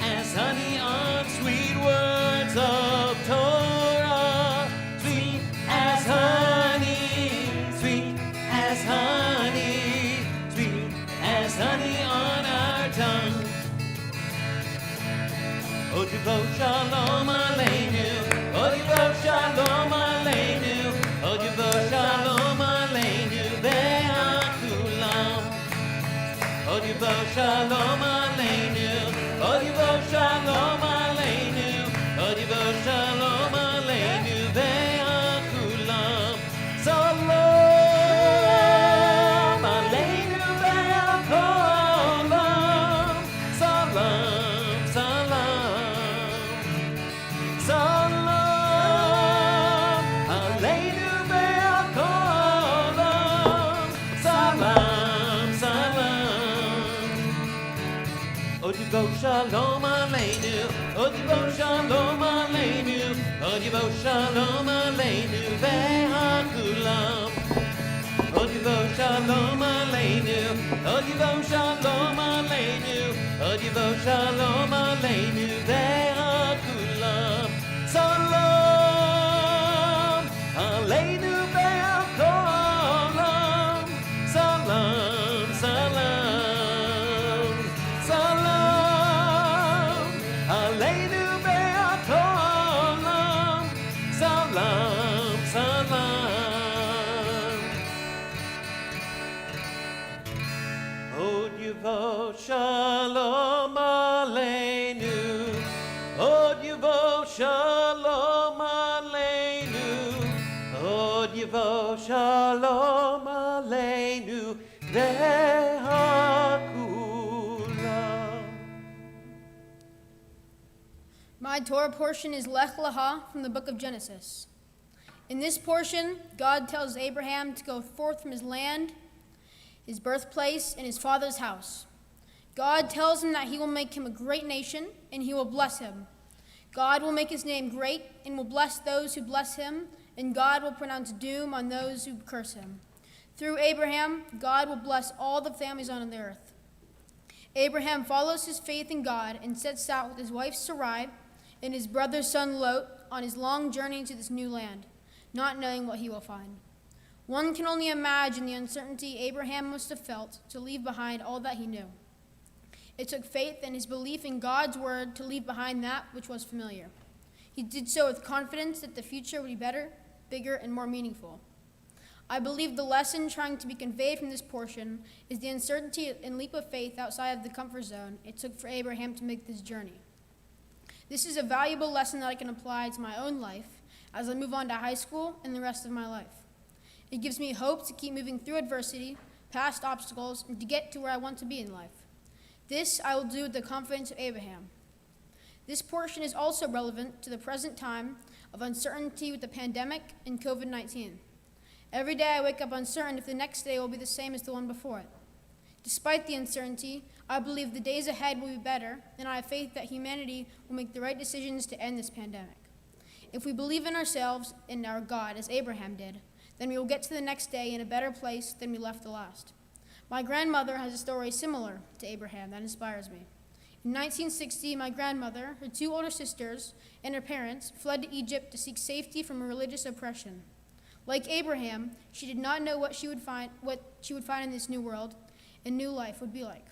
as honey on sweet words of Torah. Sweet as honey, sweet as honey, sweet as honey on our tongue. Odibo shalom aleinu, Odibo shalom aleinu, Odibo shalom aleinu ve'akulam. Odibo shalom aleinu, Odibo shalom aleinu, Odibo shalom aleinu ve'akulam. Salam aleinu ve'akulam. Salam, salam, salam aleinu ve'akulam. Salam, salam. Odibo shalom aleinu, Odibo shalom aleinu, Odibo shalom aleinu ve'akulam.
Od Yivo Shalom Aleinu, Od Yivo Shalom Aleinu, Od Yivo Shalom Aleinu, Ve'akulam. Salam Aleinu Ve'akolam. Salam, salam, salam Aleinu Ve'akolam. Salam, salam. Od Yivo Shalom Aleinu, Od Yivo Shalom Aleinu, Od Yivo Shalom Aleinu, Ve'akulam.
My Torah portion is Lech Lecha from the book of Genesis. In this portion, God tells Abraham to go forth from his land, his birthplace, and his father's house. God tells him that he will make him a great nation, and he will bless him. God will make his name great, and will bless those who bless him, and God will pronounce doom on those who curse him. Through Abraham, God will bless all the families on the earth. Abraham follows his faith in God and sets out with his wife Sarai and his brother's son Lot on his long journey to this new land, not knowing what he will find. One can only imagine the uncertainty Abraham must have felt to leave behind all that he knew. It took faith and his belief in God's word to leave behind that which was familiar. He did so with confidence that the future would be better, bigger, and more meaningful. I believe the lesson trying to be conveyed from this portion is the uncertainty and leap of faith outside of the comfort zone it took for Abraham to make this journey. This is a valuable lesson that I can apply to my own life as I move on to high school and the rest of my life. It gives me hope to keep moving through adversity, past obstacles, and to get to where I want to be in life. This I will do with the confidence of Abraham. This portion is also relevant to the present time of uncertainty with the pandemic and COVID-19. Every day I wake up uncertain if the next day will be the same as the one before it. Despite the uncertainty, I believe the days ahead will be better, and I have faith that humanity will make the right decisions to end this pandemic. If we believe in ourselves and our God, as Abraham did, then we will get to the next day in a better place than we left the last. My grandmother has a story similar to Abraham that inspires me. In 1960, my grandmother, her two older sisters, and her parents fled to Egypt to seek safety from religious oppression. Like Abraham, she did not know what she would find in this new world and new life would be like.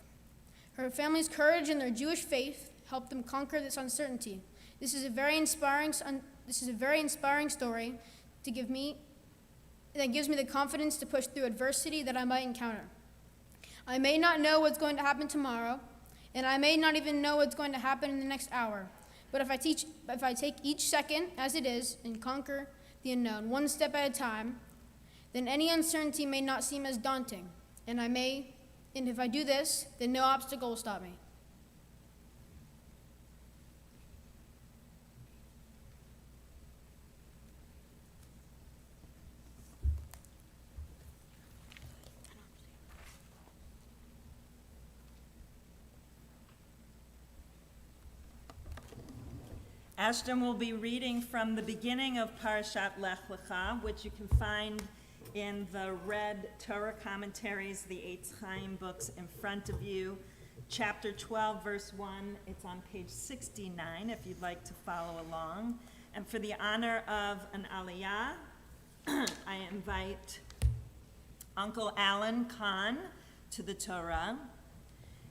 Her family's courage and their Jewish faith helped them conquer this uncertainty. This is a very inspiring story that gives me the confidence to push through adversity that I might encounter. I may not know what's going to happen tomorrow, and I may not even know what's going to happen in the next hour. But if I take each second as it is and conquer the unknown one step at a time, then any uncertainty may not seem as daunting. And if I do this, then no obstacle will stop me.
Ashton will be reading from the beginning of Parashat Lech Lecha, which you can find in the red Torah commentaries, the Eitz Chaim books in front of you. Chapter 12, verse 1, it's on page 69 if you'd like to follow along. And for the honor of an aliyah, I invite Uncle Alan Kahn to the Torah.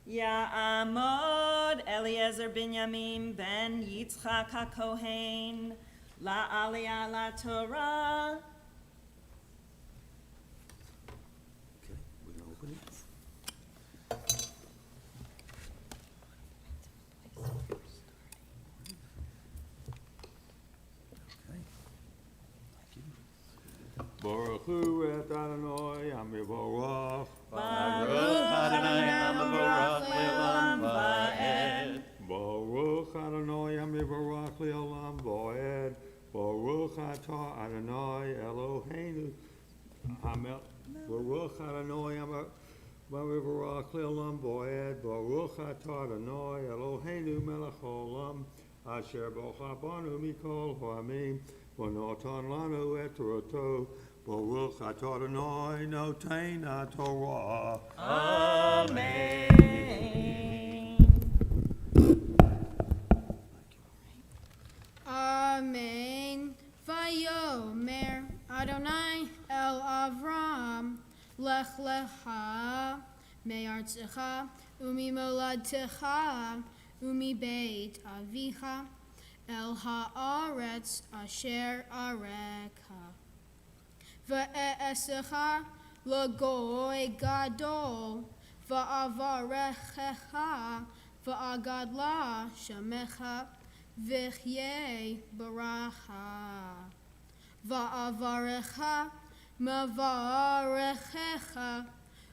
Ya'amod Eliezer Binyamin ben Yitzchak HaKohen la'aliyah la'Torah.
Okay, we're gonna open it. Okay. Thank you. Baruch Hu et Adonai HaMivorach.
Baruch Adonai HaMivorach le'olam va'ed.
Baruch Adonai HaMivorach le'olam va'ed. Baruch atah Adonai Eloheinu. Baruch Adonai HaMivorach le'olam va'ed. Baruch atah Adonai Eloheinu melech haolam. Asher bocha banu mikol ha'amim. V'notan lanu et Torato.
Baruch atah Adonai noten haTorah.
Amen.
Amen. Vayomer Adonai el Avram, lech lecha me'artzecha umimoladtecha umibeit avicha el haaretz asher arecha. Ve'esecha l'goy gadol va'avarechecha va'agadla shemecha v'chyei baracha. Va'avarecha mavarechecha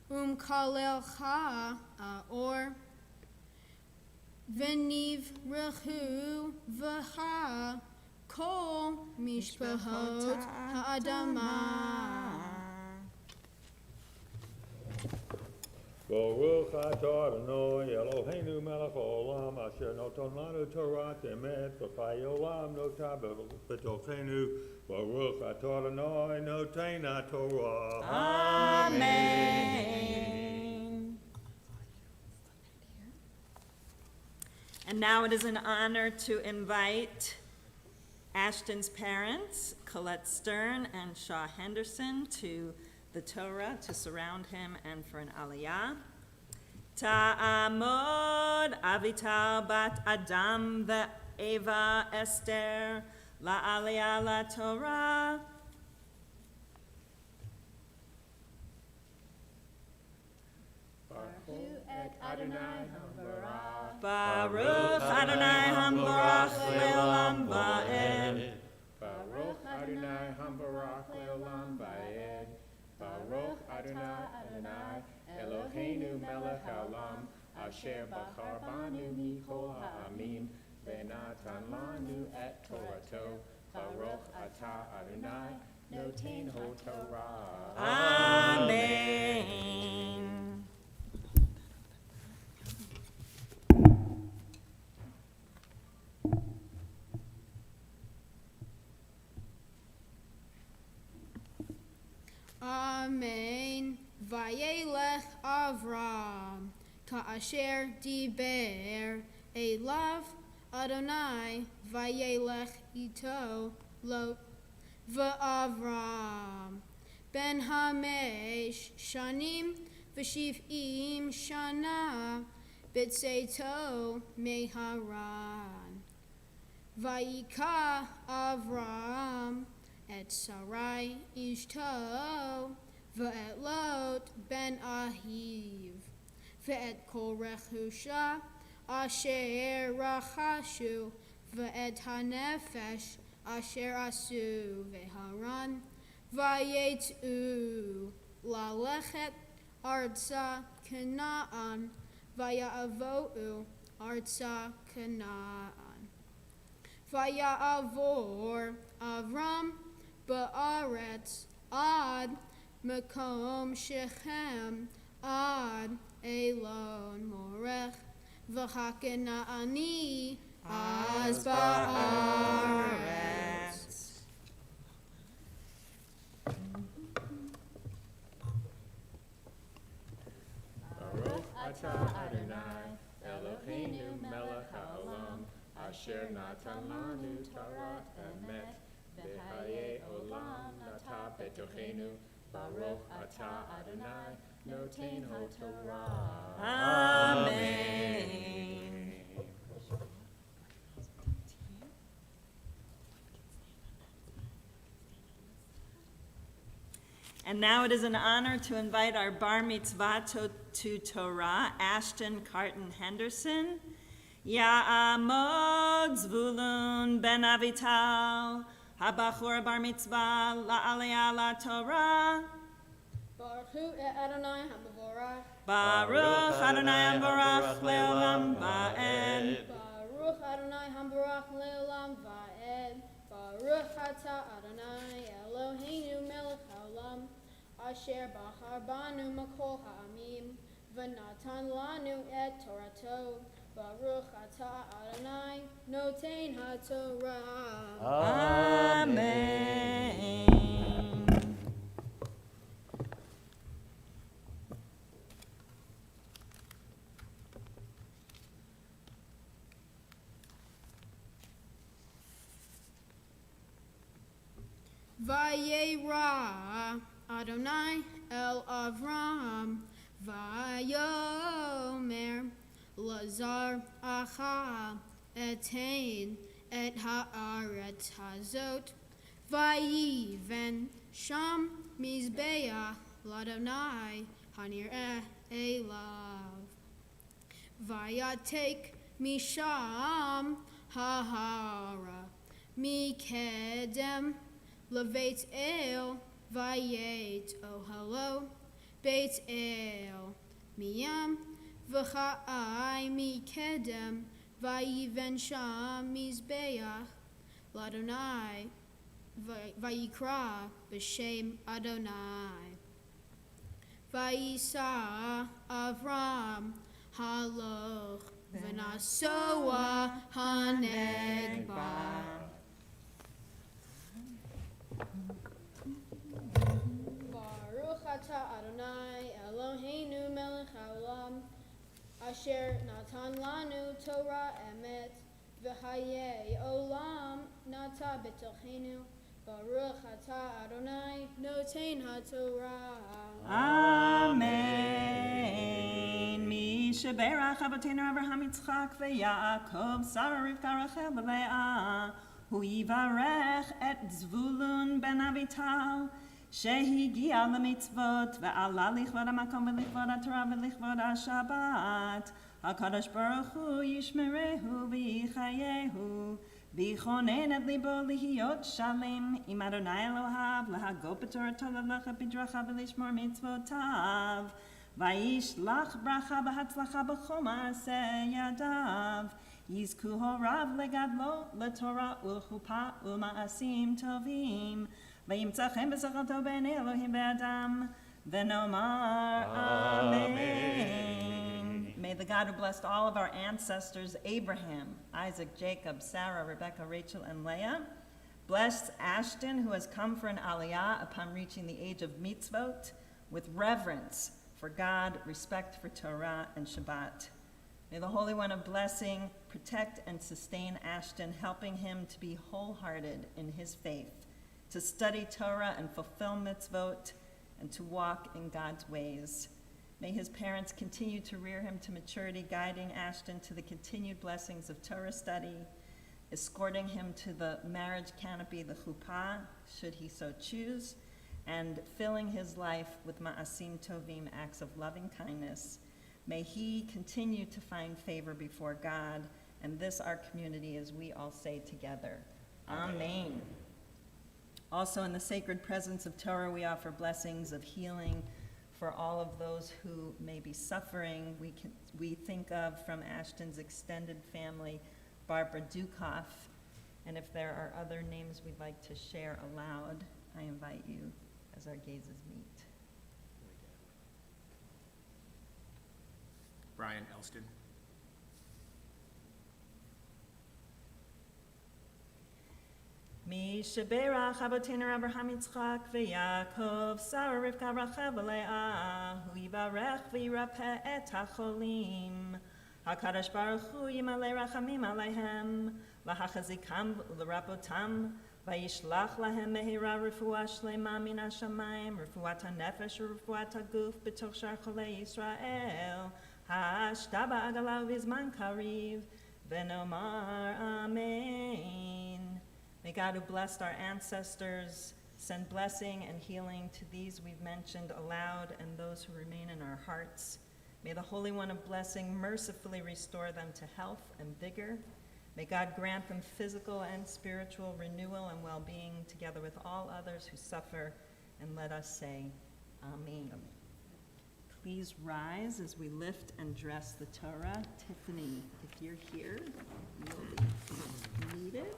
umkalelcha aor v'nivrechu v'cha kol mishpachot ha'adamah.
Baruch atah Adonai Eloheinu melech haolam asher noton lanu Torah emet v'chai olam notah b'tochenu. Baruch atah Adonai noten haTorah.
Amen. And now it is an honor to invite Ashton's parents, Colette Stern and Shaw Henderson, to the Torah to surround him and for an aliyah. Ta'amod Avital bat Adam ve'Eva Esther la'aliyah la Torah. Baruch Adonai Hambarach Le'olam Va'ed.
Baruch Adonai Hambarach Le'olam Va'ed. Baruch Adonai Eloheinu melech haolam asher bachar banu mikol ha'amim v'natan lanu et Torato. Baruch atah Adonai noten haTorah.
Amen.
Amen. Vayelech Avram, ka'asher diber elav Adonai, vayelech ito lo v'Avram. Ben hamesh shanim v'shiv'im shana b'tzeito meharan. Vayika Avram et Sarai ishto, ve'et Lot ben Ahiv, ve'et kol rechusha asher rachashu, ve'et hanefesh asher asu ve'haran, vayetzu lalechet artza Canaan, vaya'avo'u artza Canaan. Vaya'avor Avram ba'aretz ad Makom Shechem ad Elon Morech v'hakenaani az ba'aretz.
Baruch atah Adonai Eloheinu melech haolam asher natan lanu Torah emet v'chayei olam natah b'tochenu. Baruch atah Adonai noten haTorah.
Amen. And now it is an honor to invite our bar mitzvah to Torah, Ashton Carton Henderson. Ya'amod Zvulun ben Avital, habachor bar mitzvah la'aliyah la Torah.
Baruch Adonai HaMavorach.
Baruch Adonai HaMavorach le'olam va'ed.
Baruch Adonai HaMavorach le'olam va'ed. Baruch atah Adonai Eloheinu melech haolam asher bachar banu makol ha'amim v'natan lanu et Torato. Baruch atah Adonai noten haTorah.
Amen.
Vayera Adonai El Avram Vayomer Lazar Acha Etain Et Haaretz Hazot Vayiven Sham Mizbeach Ladonai Hanir Elav Vayatek Misham Hahara Mikedem Leveit El Vayet Ohalo Beit El Miyam V'cha'ai Mikedem Vayiven Sham Mizbeach Ladonai Vayikra B'Shem Adonai Vayisa Avram Haloch V'nasoa Hanegba. Baruch atah Adonai Eloheinu melech haolam asher natan lanu Torah emet v'hayei olam nata b'tochenu. Baruch atah Adonai noten haTorah.
Amen. Mi sheberach avotenu Avraham Yitzchak veYaakov Sarah Rivka Rachel v'Leah hu yivarech et Zvulun ben Avital שהגיע למצוות ועלה לכבוד המקום ולכבוד התורה ולכבוד השבת. הקדוש ברוך הוא ישמרהו ויחייהו ויכונן את ליבו להיות שלם עם אדוני אלוהיו להגות בתורתו ללכת בדרכיו ולשמור מצוותיו. וישלח ברכה והצלחה בכל מעשה ידיו. יזכו הוריו לגדלו לתורה ולחופה ולמעשים טובים. וימצא חן בשכלתו בעיני אלוהים ואדם, ונאמר Amen. May the God who blessed all of our ancestors, Abraham, Isaac, Jacob, Sarah, Rebecca, Rachel, and Leah, bless Ashton, who has come for an aliyah upon reaching the age of mitzvot, with reverence for God, respect for Torah and Shabbat. May the Holy One of Blessing protect and sustain Ashton, helping him to be wholehearted in his faith, to study Torah and fulfill mitzvot, and to walk in God's ways. May his parents continue to rear him to maturity, guiding Ashton to the continued blessings of Torah study, escorting him to the marriage canopy, the chuppah, should he so choose, and filling his life with ma'asim tovim, acts of loving kindness. May he continue to find favor before God, and this our community, as we all say together. Amen. Also, in the sacred presence of Torah, we offer blessings of healing for all of those who may be suffering. We think of, from Ashton's extended family, Barbara Dukoff. And if there are other names we'd like to share aloud, I invite you as our gazes meet.
Brian Elston.
Mi sheberach avotenu Avraham Yitzchak veYaakov Sarah Rivka Rachel v'Leah hu yivarech v'yirapeh et hacholim. HaKadosh Baruch Hu yimaleh rachamim aleihem lahachazikam u'lerapotam vayishlach lahem mehira refuah shlema min hashamayim refuat hanefesh u'refuat haguf b'toch shar cholei Yisrael ha'ashta ba'agala u'vizman kariv v'nomar Amen. May God, who blessed our ancestors, send blessing and healing to these we've mentioned aloud and those who remain in our hearts. May the Holy One of Blessing mercifully restore them to health and vigor. May God grant them physical and spiritual renewal and well-being, together with all others who suffer. And let us say, Amen. Please rise as we lift and dress the Torah. Tiffany, if you're here, you'll be needed.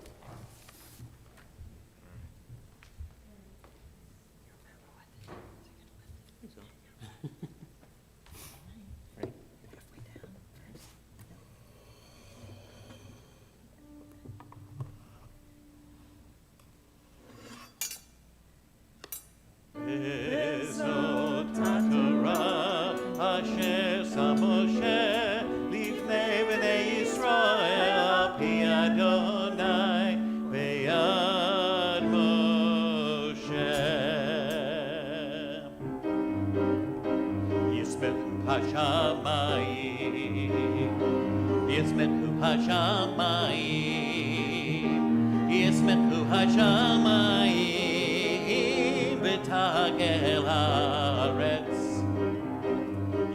hashamayim, yismetu hashamayim, yismetu hashamayim, v'tagel haaretz,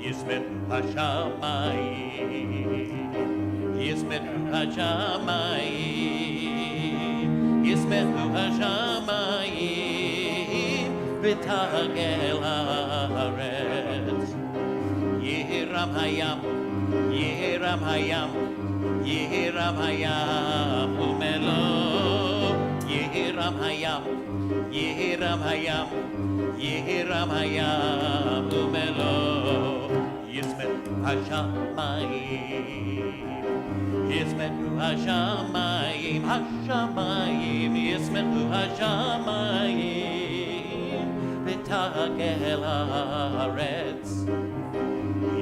yismetu hashamayim, yismetu hashamayim, yismetu hashamayim, v'tagel haaretz. Yehiram hayam, Yehiram hayam, Yehiram hayam, umelo. Yehiram hayam, Yehiram hayam, Yehiram hayam, umelo. Yismetu hashamayim, Yismetu hashamayim, hashamayim, Yismetu hashamayim, v'tagel haaretz.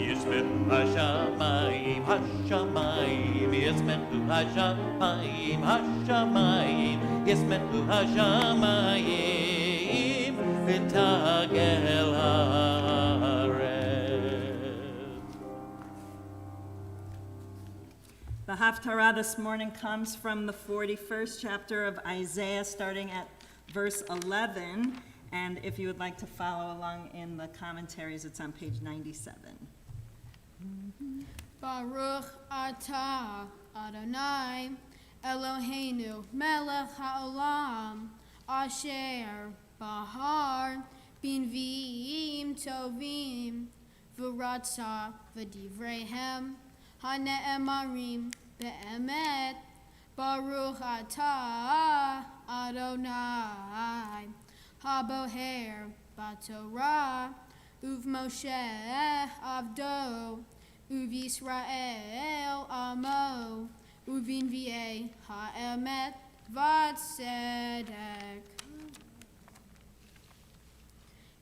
Yismetu hashamayim, hashamayim, Yismetu hashamayim, hashamayim, Yismetu hashamayim, v'tagel haaretz.
The Haftarah this morning comes from the 41st chapter of Isaiah, starting at verse 11. And if you would like to follow along in the commentaries, it's on page 97.
Baruch atah Adonai Eloheinu melech haolam asher bahar binvim tovim v'ratza v'divreihem hane'emarim be'emet. Baruch atah Adonai haboher batorah uv'Moshe avdo uv'Yisrael amo uv'invi'ei ha'emet v'tzedek.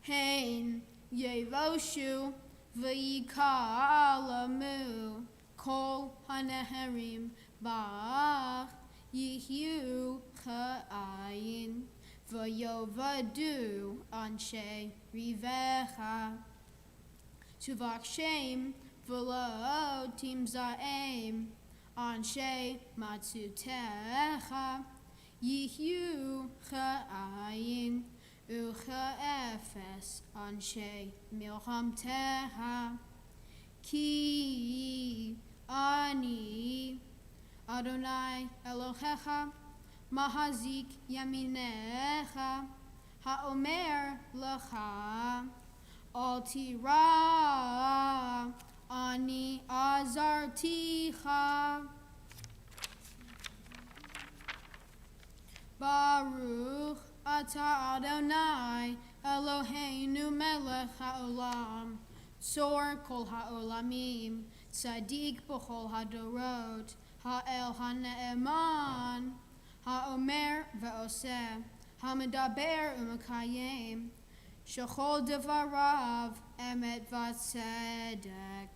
Hein yevoshu v'yikalamu kol haneherim bach yihyu cha'ayin v'yovadu anshe rivecha tuvak shem v'lo timzaim anshe matzutecha yihyu cha'ayin u'cha'efes anshe milchamtecha ki ani Adonai Elohecha Mahazik yaminecha haomer lecha al tira ani azarticha. Baruch atah Adonai Eloheinu melech haolam tzor kol haolamim tzadik b'chol hadorot ha'el hane'eman ha'omer ve'oseh, ha'medaber u'mekayem, shechol devarav emet v'tzedek.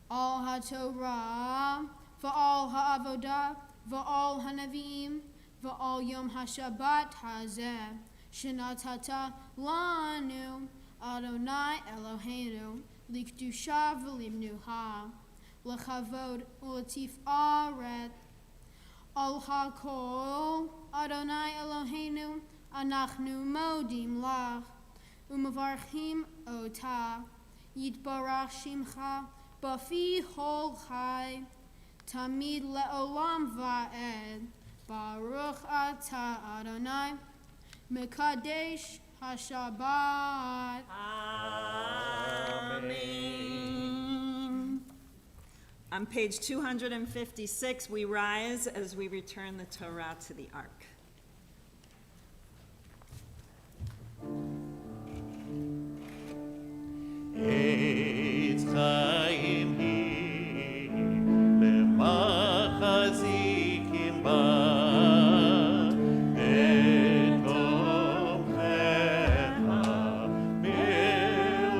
All ha'torah, v'all ha'avodah, v'all ha'navim, v'all yom ha'shabbat hazeh, shenatata lanu, Adonai Eloheinu, likdusha v'limnuha, lechavod u'letif'aret. Al hakol Adonai Eloheinu anachnu modim lach u'mevarchim ota yitbarach shimcha b'fi hol chai tamid le'olam va'ed. Baruch atah Adonai mekadesh hashabbat.
Amen. On page 256, we rise as we return the Torah to the Ark.
Eitz chaim hi b'machazikim ba betomchecha me'ushar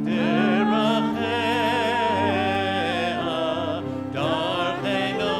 derachea darcheno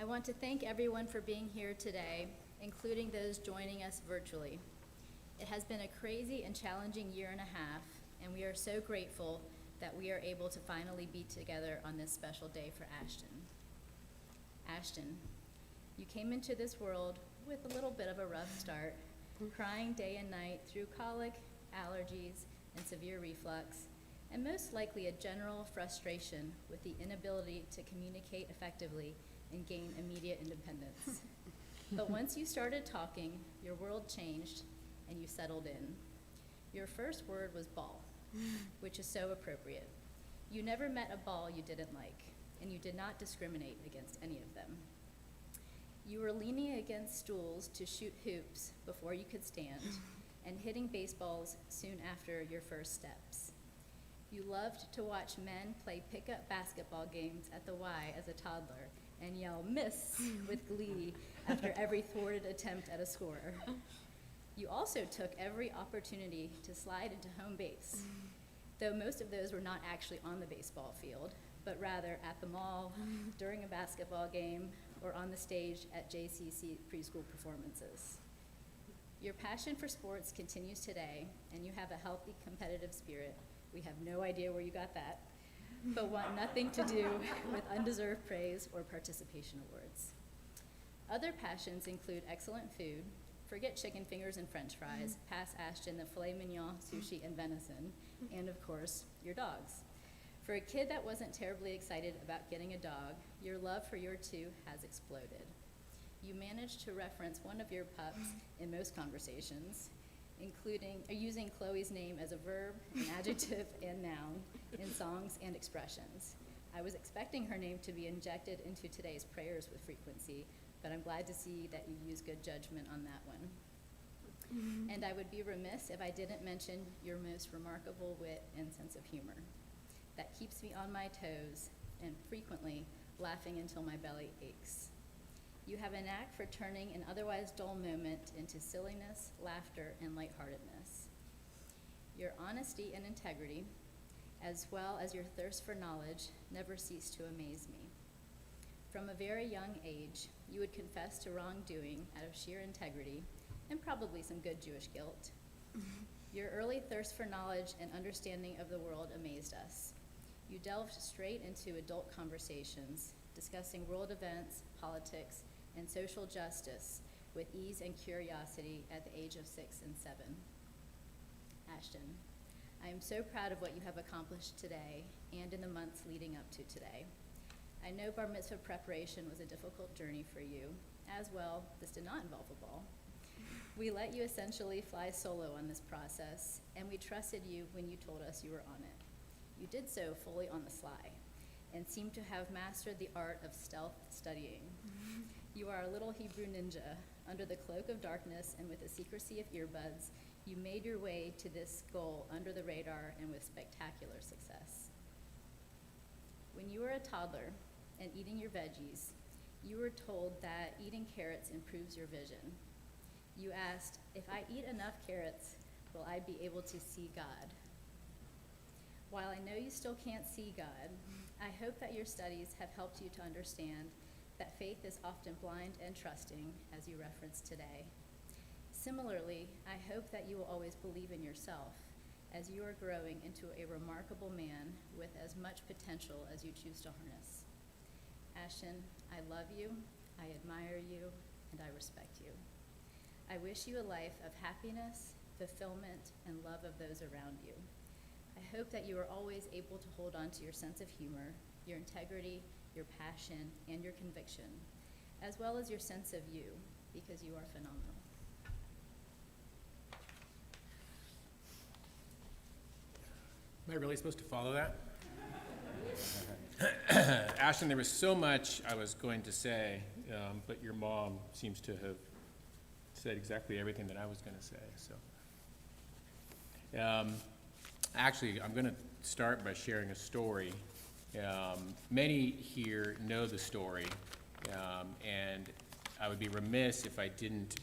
I want to thank everyone for being here today, including those joining us virtually. It has been a crazy and challenging year and a half, and we are so grateful that we are able to finally be together on this special day for Ashton. Ashton, you came into this world with a little bit of a rough start, crying day and night through colic, allergies, and severe reflux, and most likely a general frustration with the inability to communicate effectively and gain immediate independence. But once you started talking, your world changed and you settled in. Your first word was ball, which is so appropriate. You never met a ball you didn't like, and you did not discriminate against any of them. You were leaning against stools to shoot hoops before you could stand, and hitting baseballs soon after your first steps. You loved to watch men play pickup basketball games at the Y as a toddler and yell "miss" with glee after every thwarted attempt at a score. You also took every opportunity to slide into home base, though most of those were not actually on the baseball field, but rather at the mall, during a basketball game, or on the stage at JCC preschool performances. Your passion for sports continues today, and you have a healthy competitive spirit. We have no idea where you got that, but want nothing to do with undeserved praise or participation awards. Other passions include excellent food. Forget chicken fingers and french fries. Pass Ashton the filet mignon, sushi, and venison, and of course, your dogs. For a kid that wasn't terribly excited about getting a dog, your love for your two has exploded. You managed to reference one of your pups in most conversations, including using Chloe's name as a verb, an adjective, and noun in songs and expressions. I was expecting her name to be injected into today's prayers with frequency, but I'm glad to see that you use good judgment on that one. And I would be remiss if I didn't mention your most remarkable wit and sense of humor that keeps me on my toes and frequently laughing until my belly aches. You have a knack for turning an otherwise dull moment into silliness, laughter, and lightheartedness. Your honesty and integrity, as well as your thirst for knowledge, never cease to amaze me. From a very young age, you would confess to wrongdoing out of sheer integrity and probably some good Jewish guilt. Your early thirst for knowledge and understanding of the world amazed us. You delved straight into adult conversations, discussing world events, politics, and social justice with ease and curiosity at the age of 6 and 7. Ashton, I am so proud of what you have accomplished today and in the months leading up to today. I know bar mitzvah preparation was a difficult journey for you. As well, this did not involve a ball. We let you essentially fly solo on this process, and we trusted you when you told us you were on it. You did so fully on the sly, and seemed to have mastered the art of stealth studying. You are a little Hebrew ninja. Under the cloak of darkness and with the secrecy of earbuds, you made your way to this goal under the radar and with spectacular success. When you were a toddler and eating your veggies, you were told that eating carrots improves your vision. You asked, if I eat enough carrots, will I be able to see God? While I know you still can't see God, I hope that your studies have helped you to understand that faith is often blind and trusting, as you referenced today. Similarly, I hope that you will always believe in yourself as you are growing into a remarkable man with as much potential as you choose to harness. Ashton, I love you, I admire you, and I respect you. I wish you a life of happiness, fulfillment, and love of those around you. I hope that you are always able to hold on to your sense of humor, your integrity, your passion, and your conviction, as well as your sense of you, because you are phenomenal.
Am I really supposed to follow that? Ashton, there was so much I was going to say, but your mom seems to have said exactly everything that I was going to say. So, actually, I'm going to start by sharing a story. Many here know the story, and I would be remiss if I didn't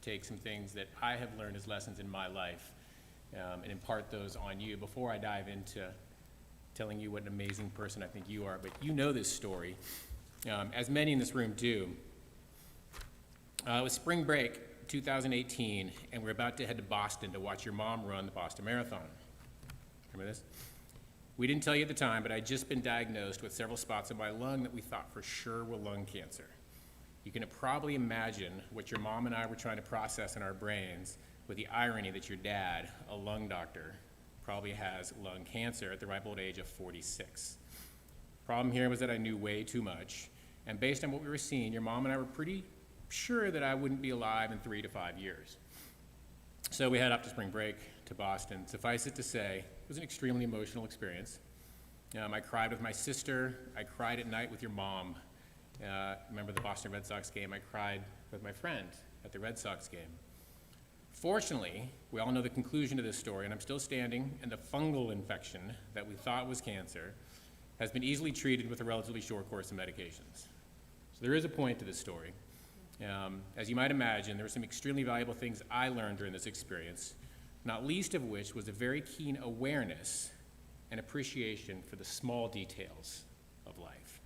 take some things that I have learned as lessons in my life and impart those on you before I dive into telling you what an amazing person I think you are. But you know this story. as many in this room do. It was spring break 2018, and we're about to head to Boston to watch your mom run the Boston Marathon. Remember this? We didn't tell you at the time, but I'd just been diagnosed with several spots in my lung that we thought for sure were lung cancer. You can probably imagine what your mom and I were trying to process in our brains with the irony that your dad, a lung doctor, probably has lung cancer at the ripe old age of 46. Problem here was that I knew way too much, and based on what we were seeing, your mom and I were pretty sure that I wouldn't be alive in 3 to 5 years. So we head up to spring break to Boston. Suffice it to say, it was an extremely emotional experience. I cried with my sister. I cried at night with your mom. Remember the Boston Red Sox game? I cried with my friend at the Red Sox game. Fortunately, we all know the conclusion to this story, and I'm still standing, and the fungal infection that we thought was cancer has been easily treated with a relatively short course of medications. So there is a point to this story. As you might imagine, there were some extremely valuable things I learned during this experience, not least of which was a very keen awareness and appreciation for the small details of life.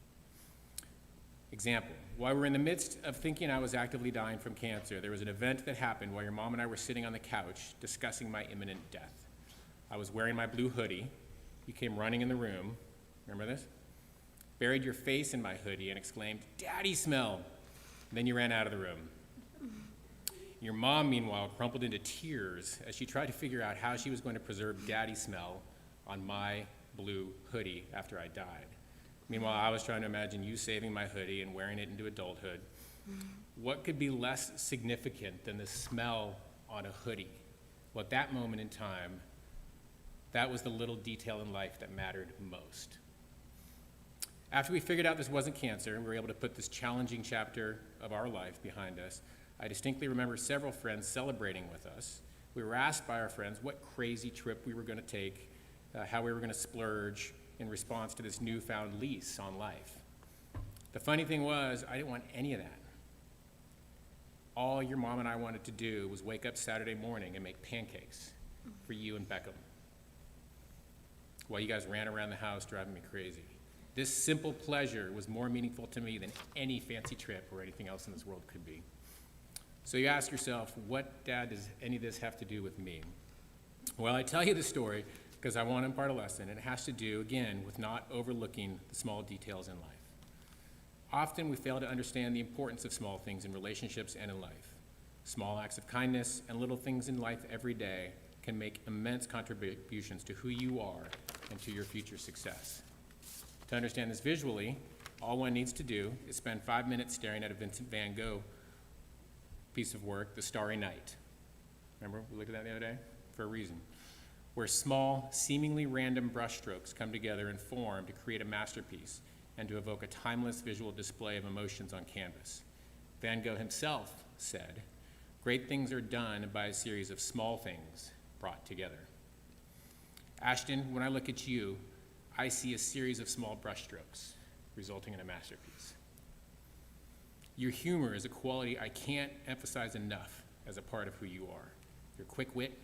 Example, while we were in the midst of thinking I was actively dying from cancer, there was an event that happened while your mom and I were sitting on the couch discussing my imminent death. I was wearing my blue hoodie. You came running in the room. Remember this? Buried your face in my hoodie and exclaimed, "Daddy smell!" Then you ran out of the room. Your mom, meanwhile, crumpled into tears as she tried to figure out how she was going to preserve daddy smell on my blue hoodie after I died. Meanwhile, I was trying to imagine you saving my hoodie and wearing it into adulthood. What could be less significant than the smell on a hoodie? Well, at that moment in time, that was the little detail in life that mattered most. After we figured out this wasn't cancer and we were able to put this challenging chapter of our life behind us, I distinctly remember several friends celebrating with us. We were asked by our friends what crazy trip we were going to take, how we were going to splurge in response to this newfound lease on life. The funny thing was, I didn't want any of that. All your mom and I wanted to do was wake up Saturday morning and make pancakes for you and Beckham, while you guys ran around the house driving me crazy. This simple pleasure was more meaningful to me than any fancy trip or anything else in this world could be. So you ask yourself, what, Dad, does any of this have to do with me? Well, I tell you the story because I want to impart a lesson, and it has to do, again, with not overlooking the small details in life. Often we fail to understand the importance of small things in relationships and in life. Small acts of kindness and little things in life every day can make immense contributions to who you are and to your future success. To understand this visually, all one needs to do is spend 5 minutes staring at a Vincent van Gogh piece of work, The Starry Night. Remember, we looked at that the other day? For a reason. Where small, seemingly random brushstrokes come together and form to create a masterpiece and to evoke a timeless visual display of emotions on canvas. Van Gogh himself said, "Great things are done by a series of small things brought together." Ashton, when I look at you, I see a series of small brushstrokes resulting in a masterpiece. Your humor is a quality I can't emphasize enough as a part of who you are. Your quick wit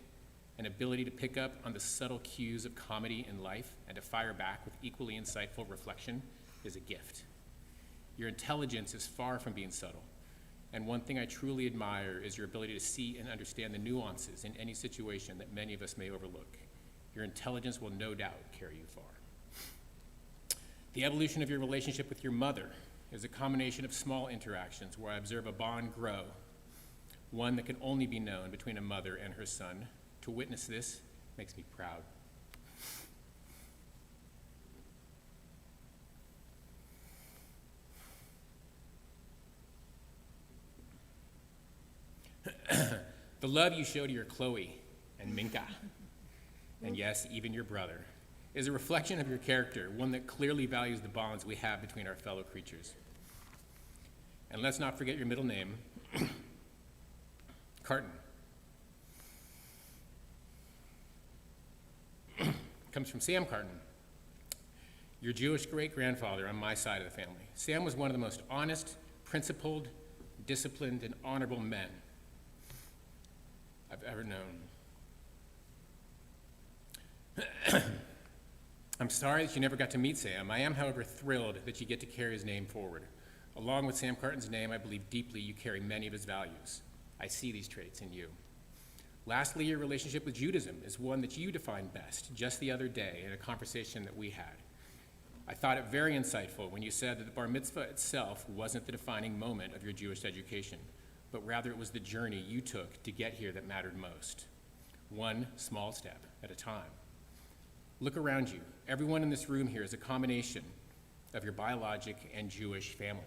and ability to pick up on the subtle cues of comedy in life and to fire back with equally insightful reflection is a gift. Your intelligence is far from being subtle, and one thing I truly admire is your ability to see and understand the nuances in any situation that many of us may overlook. Your intelligence will no doubt carry you far. The evolution of your relationship with your mother is a combination of small interactions where I observe a bond grow, one that can only be known between a mother and her son. To witness this makes me proud. The love you show to your Chloe and Minka, and yes, even your brother, is a reflection of your character, one that clearly values the bonds we have between our fellow creatures. And let's not forget your middle name, Carton. Comes from Sam Carton, your Jewish great-grandfather on my side of the family. Sam was one of the most honest, principled, disciplined, and honorable men I've ever known. I'm sorry that you never got to meet Sam. I am, however, thrilled that you get to carry his name forward. Along with Sam Carton's name, I believe deeply you carry many of his values. I see these traits in you. Lastly, your relationship with Judaism is one that you defined best just the other day in a conversation that we had. I thought it very insightful when you said that the bar mitzvah itself wasn't the defining moment of your Jewish education, but rather it was the journey you took to get here that mattered most. One small step at a time. Look around you. Everyone in this room here is a combination of your biologic and Jewish family.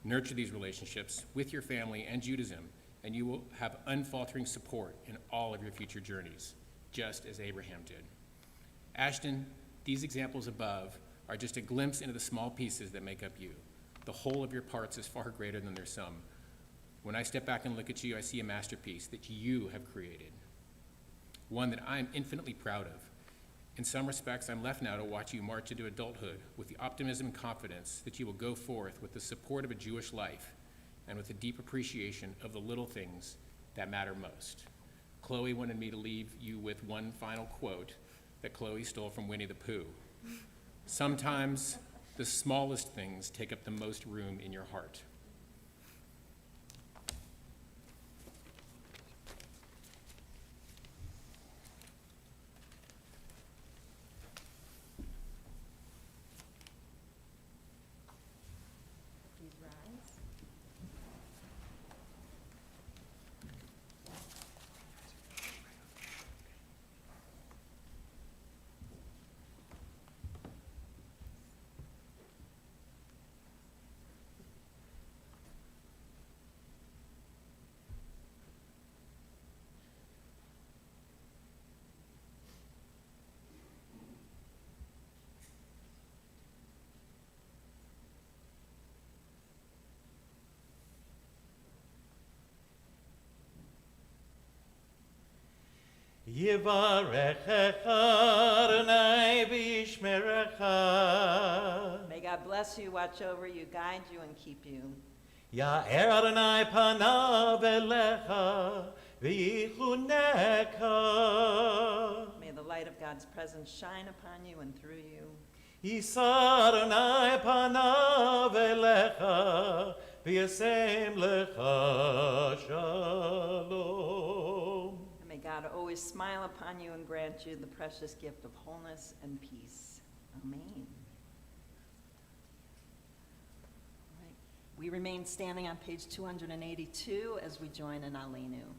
Nurture these relationships with your family and Judaism, and you will have unfaltering support in all of your future journeys, just as Abraham did. Ashton, these examples above are just a glimpse into the small pieces that make up you. The whole of your parts is far greater than their sum. When I step back and look at you, I see a masterpiece that you have created, one that I'm infinitely proud of. In some respects, I'm left now to watch you march into adulthood with the optimism and confidence that you will go forth with the support of a Jewish life and with a deep appreciation of the little things that matter most. Chloe wanted me to leave you with one final quote that Chloe stole from Winnie the Pooh. Sometimes the smallest things take up the most room in your heart.
Yivarechecha Adonai v'yishmerecha.
May God bless you, watch over you, guide you, and keep you.
Ya'er Adonai panav elecha v'yichunecha.
May the light of God's presence shine upon you and through you.
Yisa Adonai panav elecha v'yasem lecha shalom.
May God always smile upon you and grant you the precious gift of wholeness and peace. Amen. All right. We remain standing on page 282 as we join in Aleinu.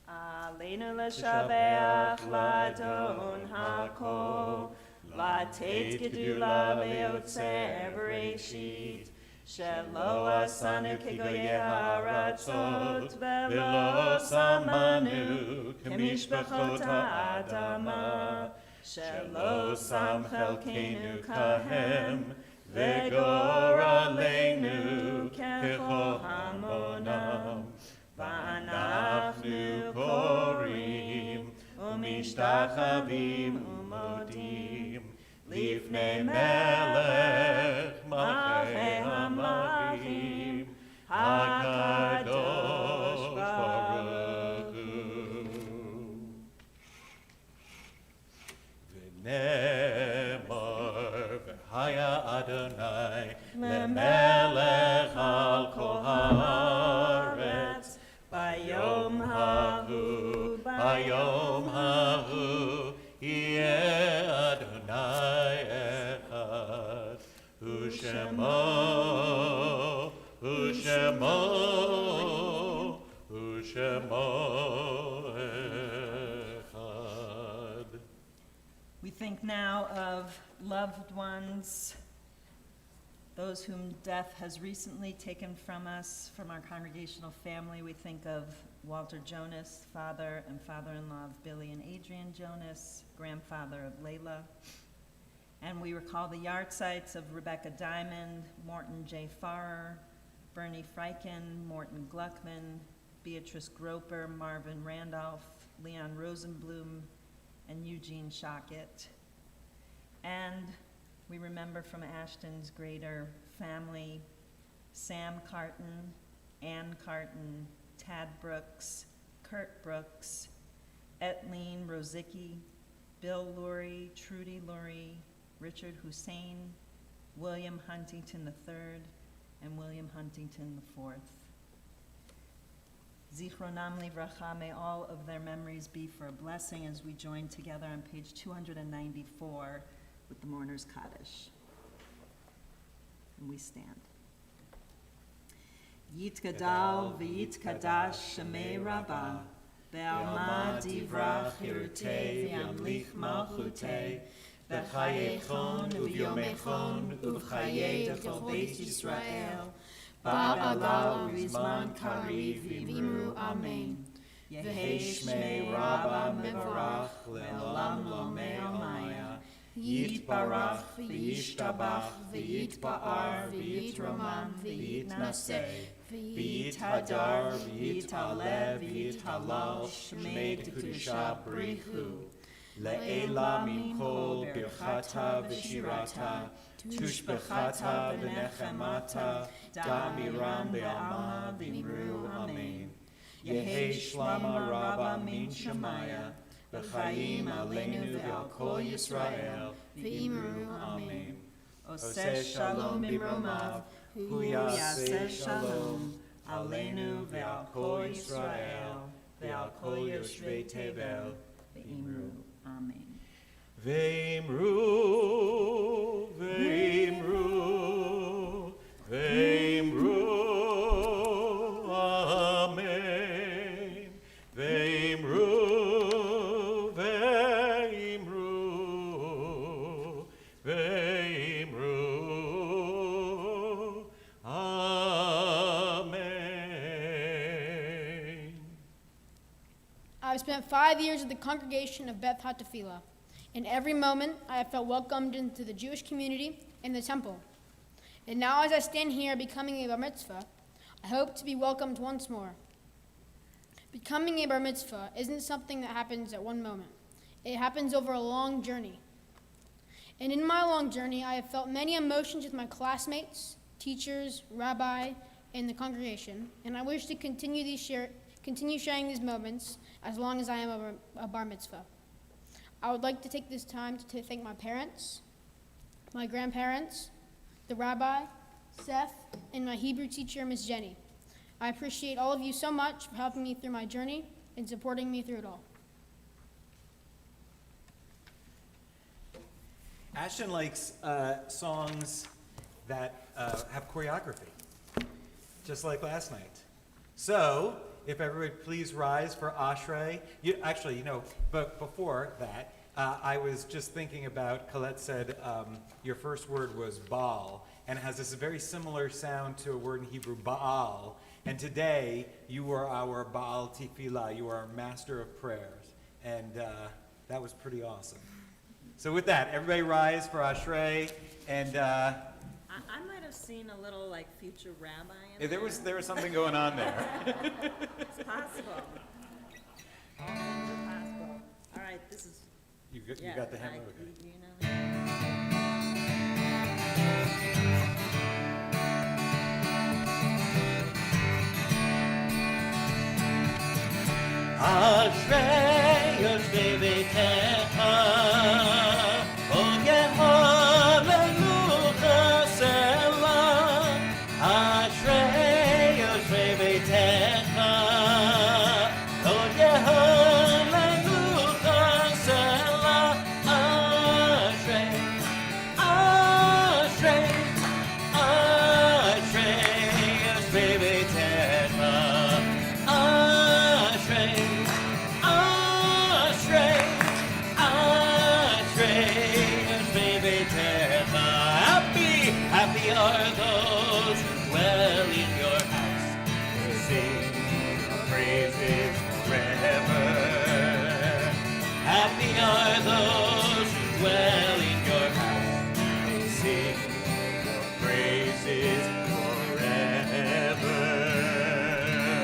Aleinu l'shabeach l'adon hakol, l'tet gedula le'otzeh bereshit, shelo asanu kegoyei ha'aratzot, velo samanu kemishpachot ha'adama, shelo sam chelkeinu kahem, v'gor aleinu kechol hamonam. V'anachnu korim umishtachavim umodim lifnei melech malchei hamalchim hakadosh baruch hu. V'nemar v'haya Adonai lemelech al kol haaretz Bayom hahu, yeh Adonai echad, Ushemo echad. We think now of loved ones, those whom death has recently taken from us, from our congregational family. We think of Walter Jonas, father and father-in-law of Billy and Adrian Jonas, grandfather of Layla. And we recall the yard sites of Rebecca Diamond, Morton J. Farrer, Bernie Freiken, Morton Gluckman, Beatrice Groper, Marvin Randolph, Leon Rosenblum, and Eugene Shockett. And we remember from Ashton's greater family Sam Carton, Ann Carton, Tad Brooks, Kurt Brooks, Etleen Rozicki, Bill Lurie, Trudy Lurie, Richard Hussein, William Huntington III, and William Huntington IV. Zichronam livracha, may all of their memories be for a blessing as we join together on page 294 with the Mourner's Kaddish. And we stand. Yitgadal v'yitkadash shemei rabbah, be'alma divrach hirutei v'yamlich malchutei, v'chayechon u'vyomechon u'v'chayei dechol Beit Yisrael, ba'ala u'rizman kariv v'imru amen. Yehi shmei rabbah mevarach le'olam lo me'amaya. Yitbarach v'yishtabach v'yitba'ar v'yitramam v'yitnaseh v'yithadar v'yitalev v'yithalal shmei t'kudusha brichu le'ela min kol birchata v'shirata tushbechata v'nechemata damiram be'alma v'imru amen. Yehi shlama rabbah min shemaya B'chaim aleinu v'al kol Yisrael, v'imru amen. Oseh shalom b'mromav, hu yaseh shalom, aleinu v'al kol Yisrael, v'al kol yoshvei tevel, v'imru amen. V'imru, v'imru, v'imru, amen. V'imru.
I've spent 5 years at the congregation of Beth Hatafila. In every moment, I have felt welcomed into the Jewish community and the temple. And now as I stand here becoming a bar mitzvah, I hope to be welcomed once more. Becoming a bar mitzvah isn't something that happens at one moment. It happens over a long journey. And in my long journey, I have felt many emotions with my classmates, teachers, rabbi, and the congregation, and I wish to continue sharing these moments as long as I am a bar mitzvah. I would like to take this time to thank my parents, my grandparents, the rabbi, Seth, and my Hebrew teacher, Miss Jenny. I appreciate all of you so much for helping me through my journey and supporting me through it all.
Ashton likes songs that have choreography, just like last night. So, if everybody please rise for Ashrei. But before that, I was just thinking about, Colette said your first word was Baal, and has this very similar sound to a word in Hebrew, Baal. And today, you are our Baal Tefillah, you are our master of prayers. And that was pretty awesome. So with that, everybody rise for Ashrei, and
I might have seen a little like future rabbi in
there was something going on there.
It's possible. All things are possible. All right, this is.
You got the hymn? Okay.
You know.
Ashrei yoshvei beitecha, od yehalelu chasela. Ashrei yoshvei beitecha, od yehalelu chasela. Ashrei, Ashrei, Ashrei yoshvei beitecha. Happy are those who dwell in your house, who sing your praises forever. Happy are those who dwell in your house, who sing your praises forever.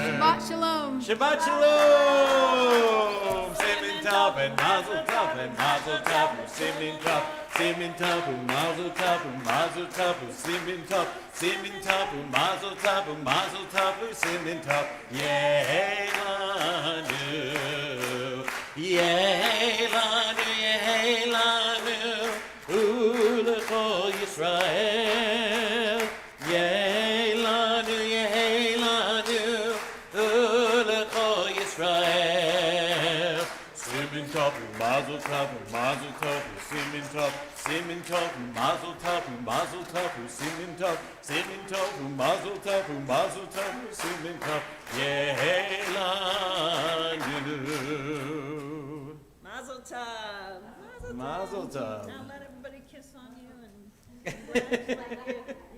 Shabbat shalom.
Shabbat shalom. Simin tov and mazel tov and mazel tov. Simin tov.
simin tapu, mazel tapu, mazel tapu, simin tapu, simin tapu, mazel tapu, mazel tapu, simin tapu, Yehelanu, Yehelanu, Yehelanu, Ulecho Yisrael, Yehelanu, Yehelanu, Ulecho Yisrael. Simin tapu, mazel tapu, mazel tapu, simin tapu, simin tapu, mazel tapu, mazel tapu, simin tapu, simin tapu, mazel tapu, mazel tapu, simin tapu, Yehelanu.
Mazel tov.
Mazel tov.
Now let everybody kiss on you and embrace like you.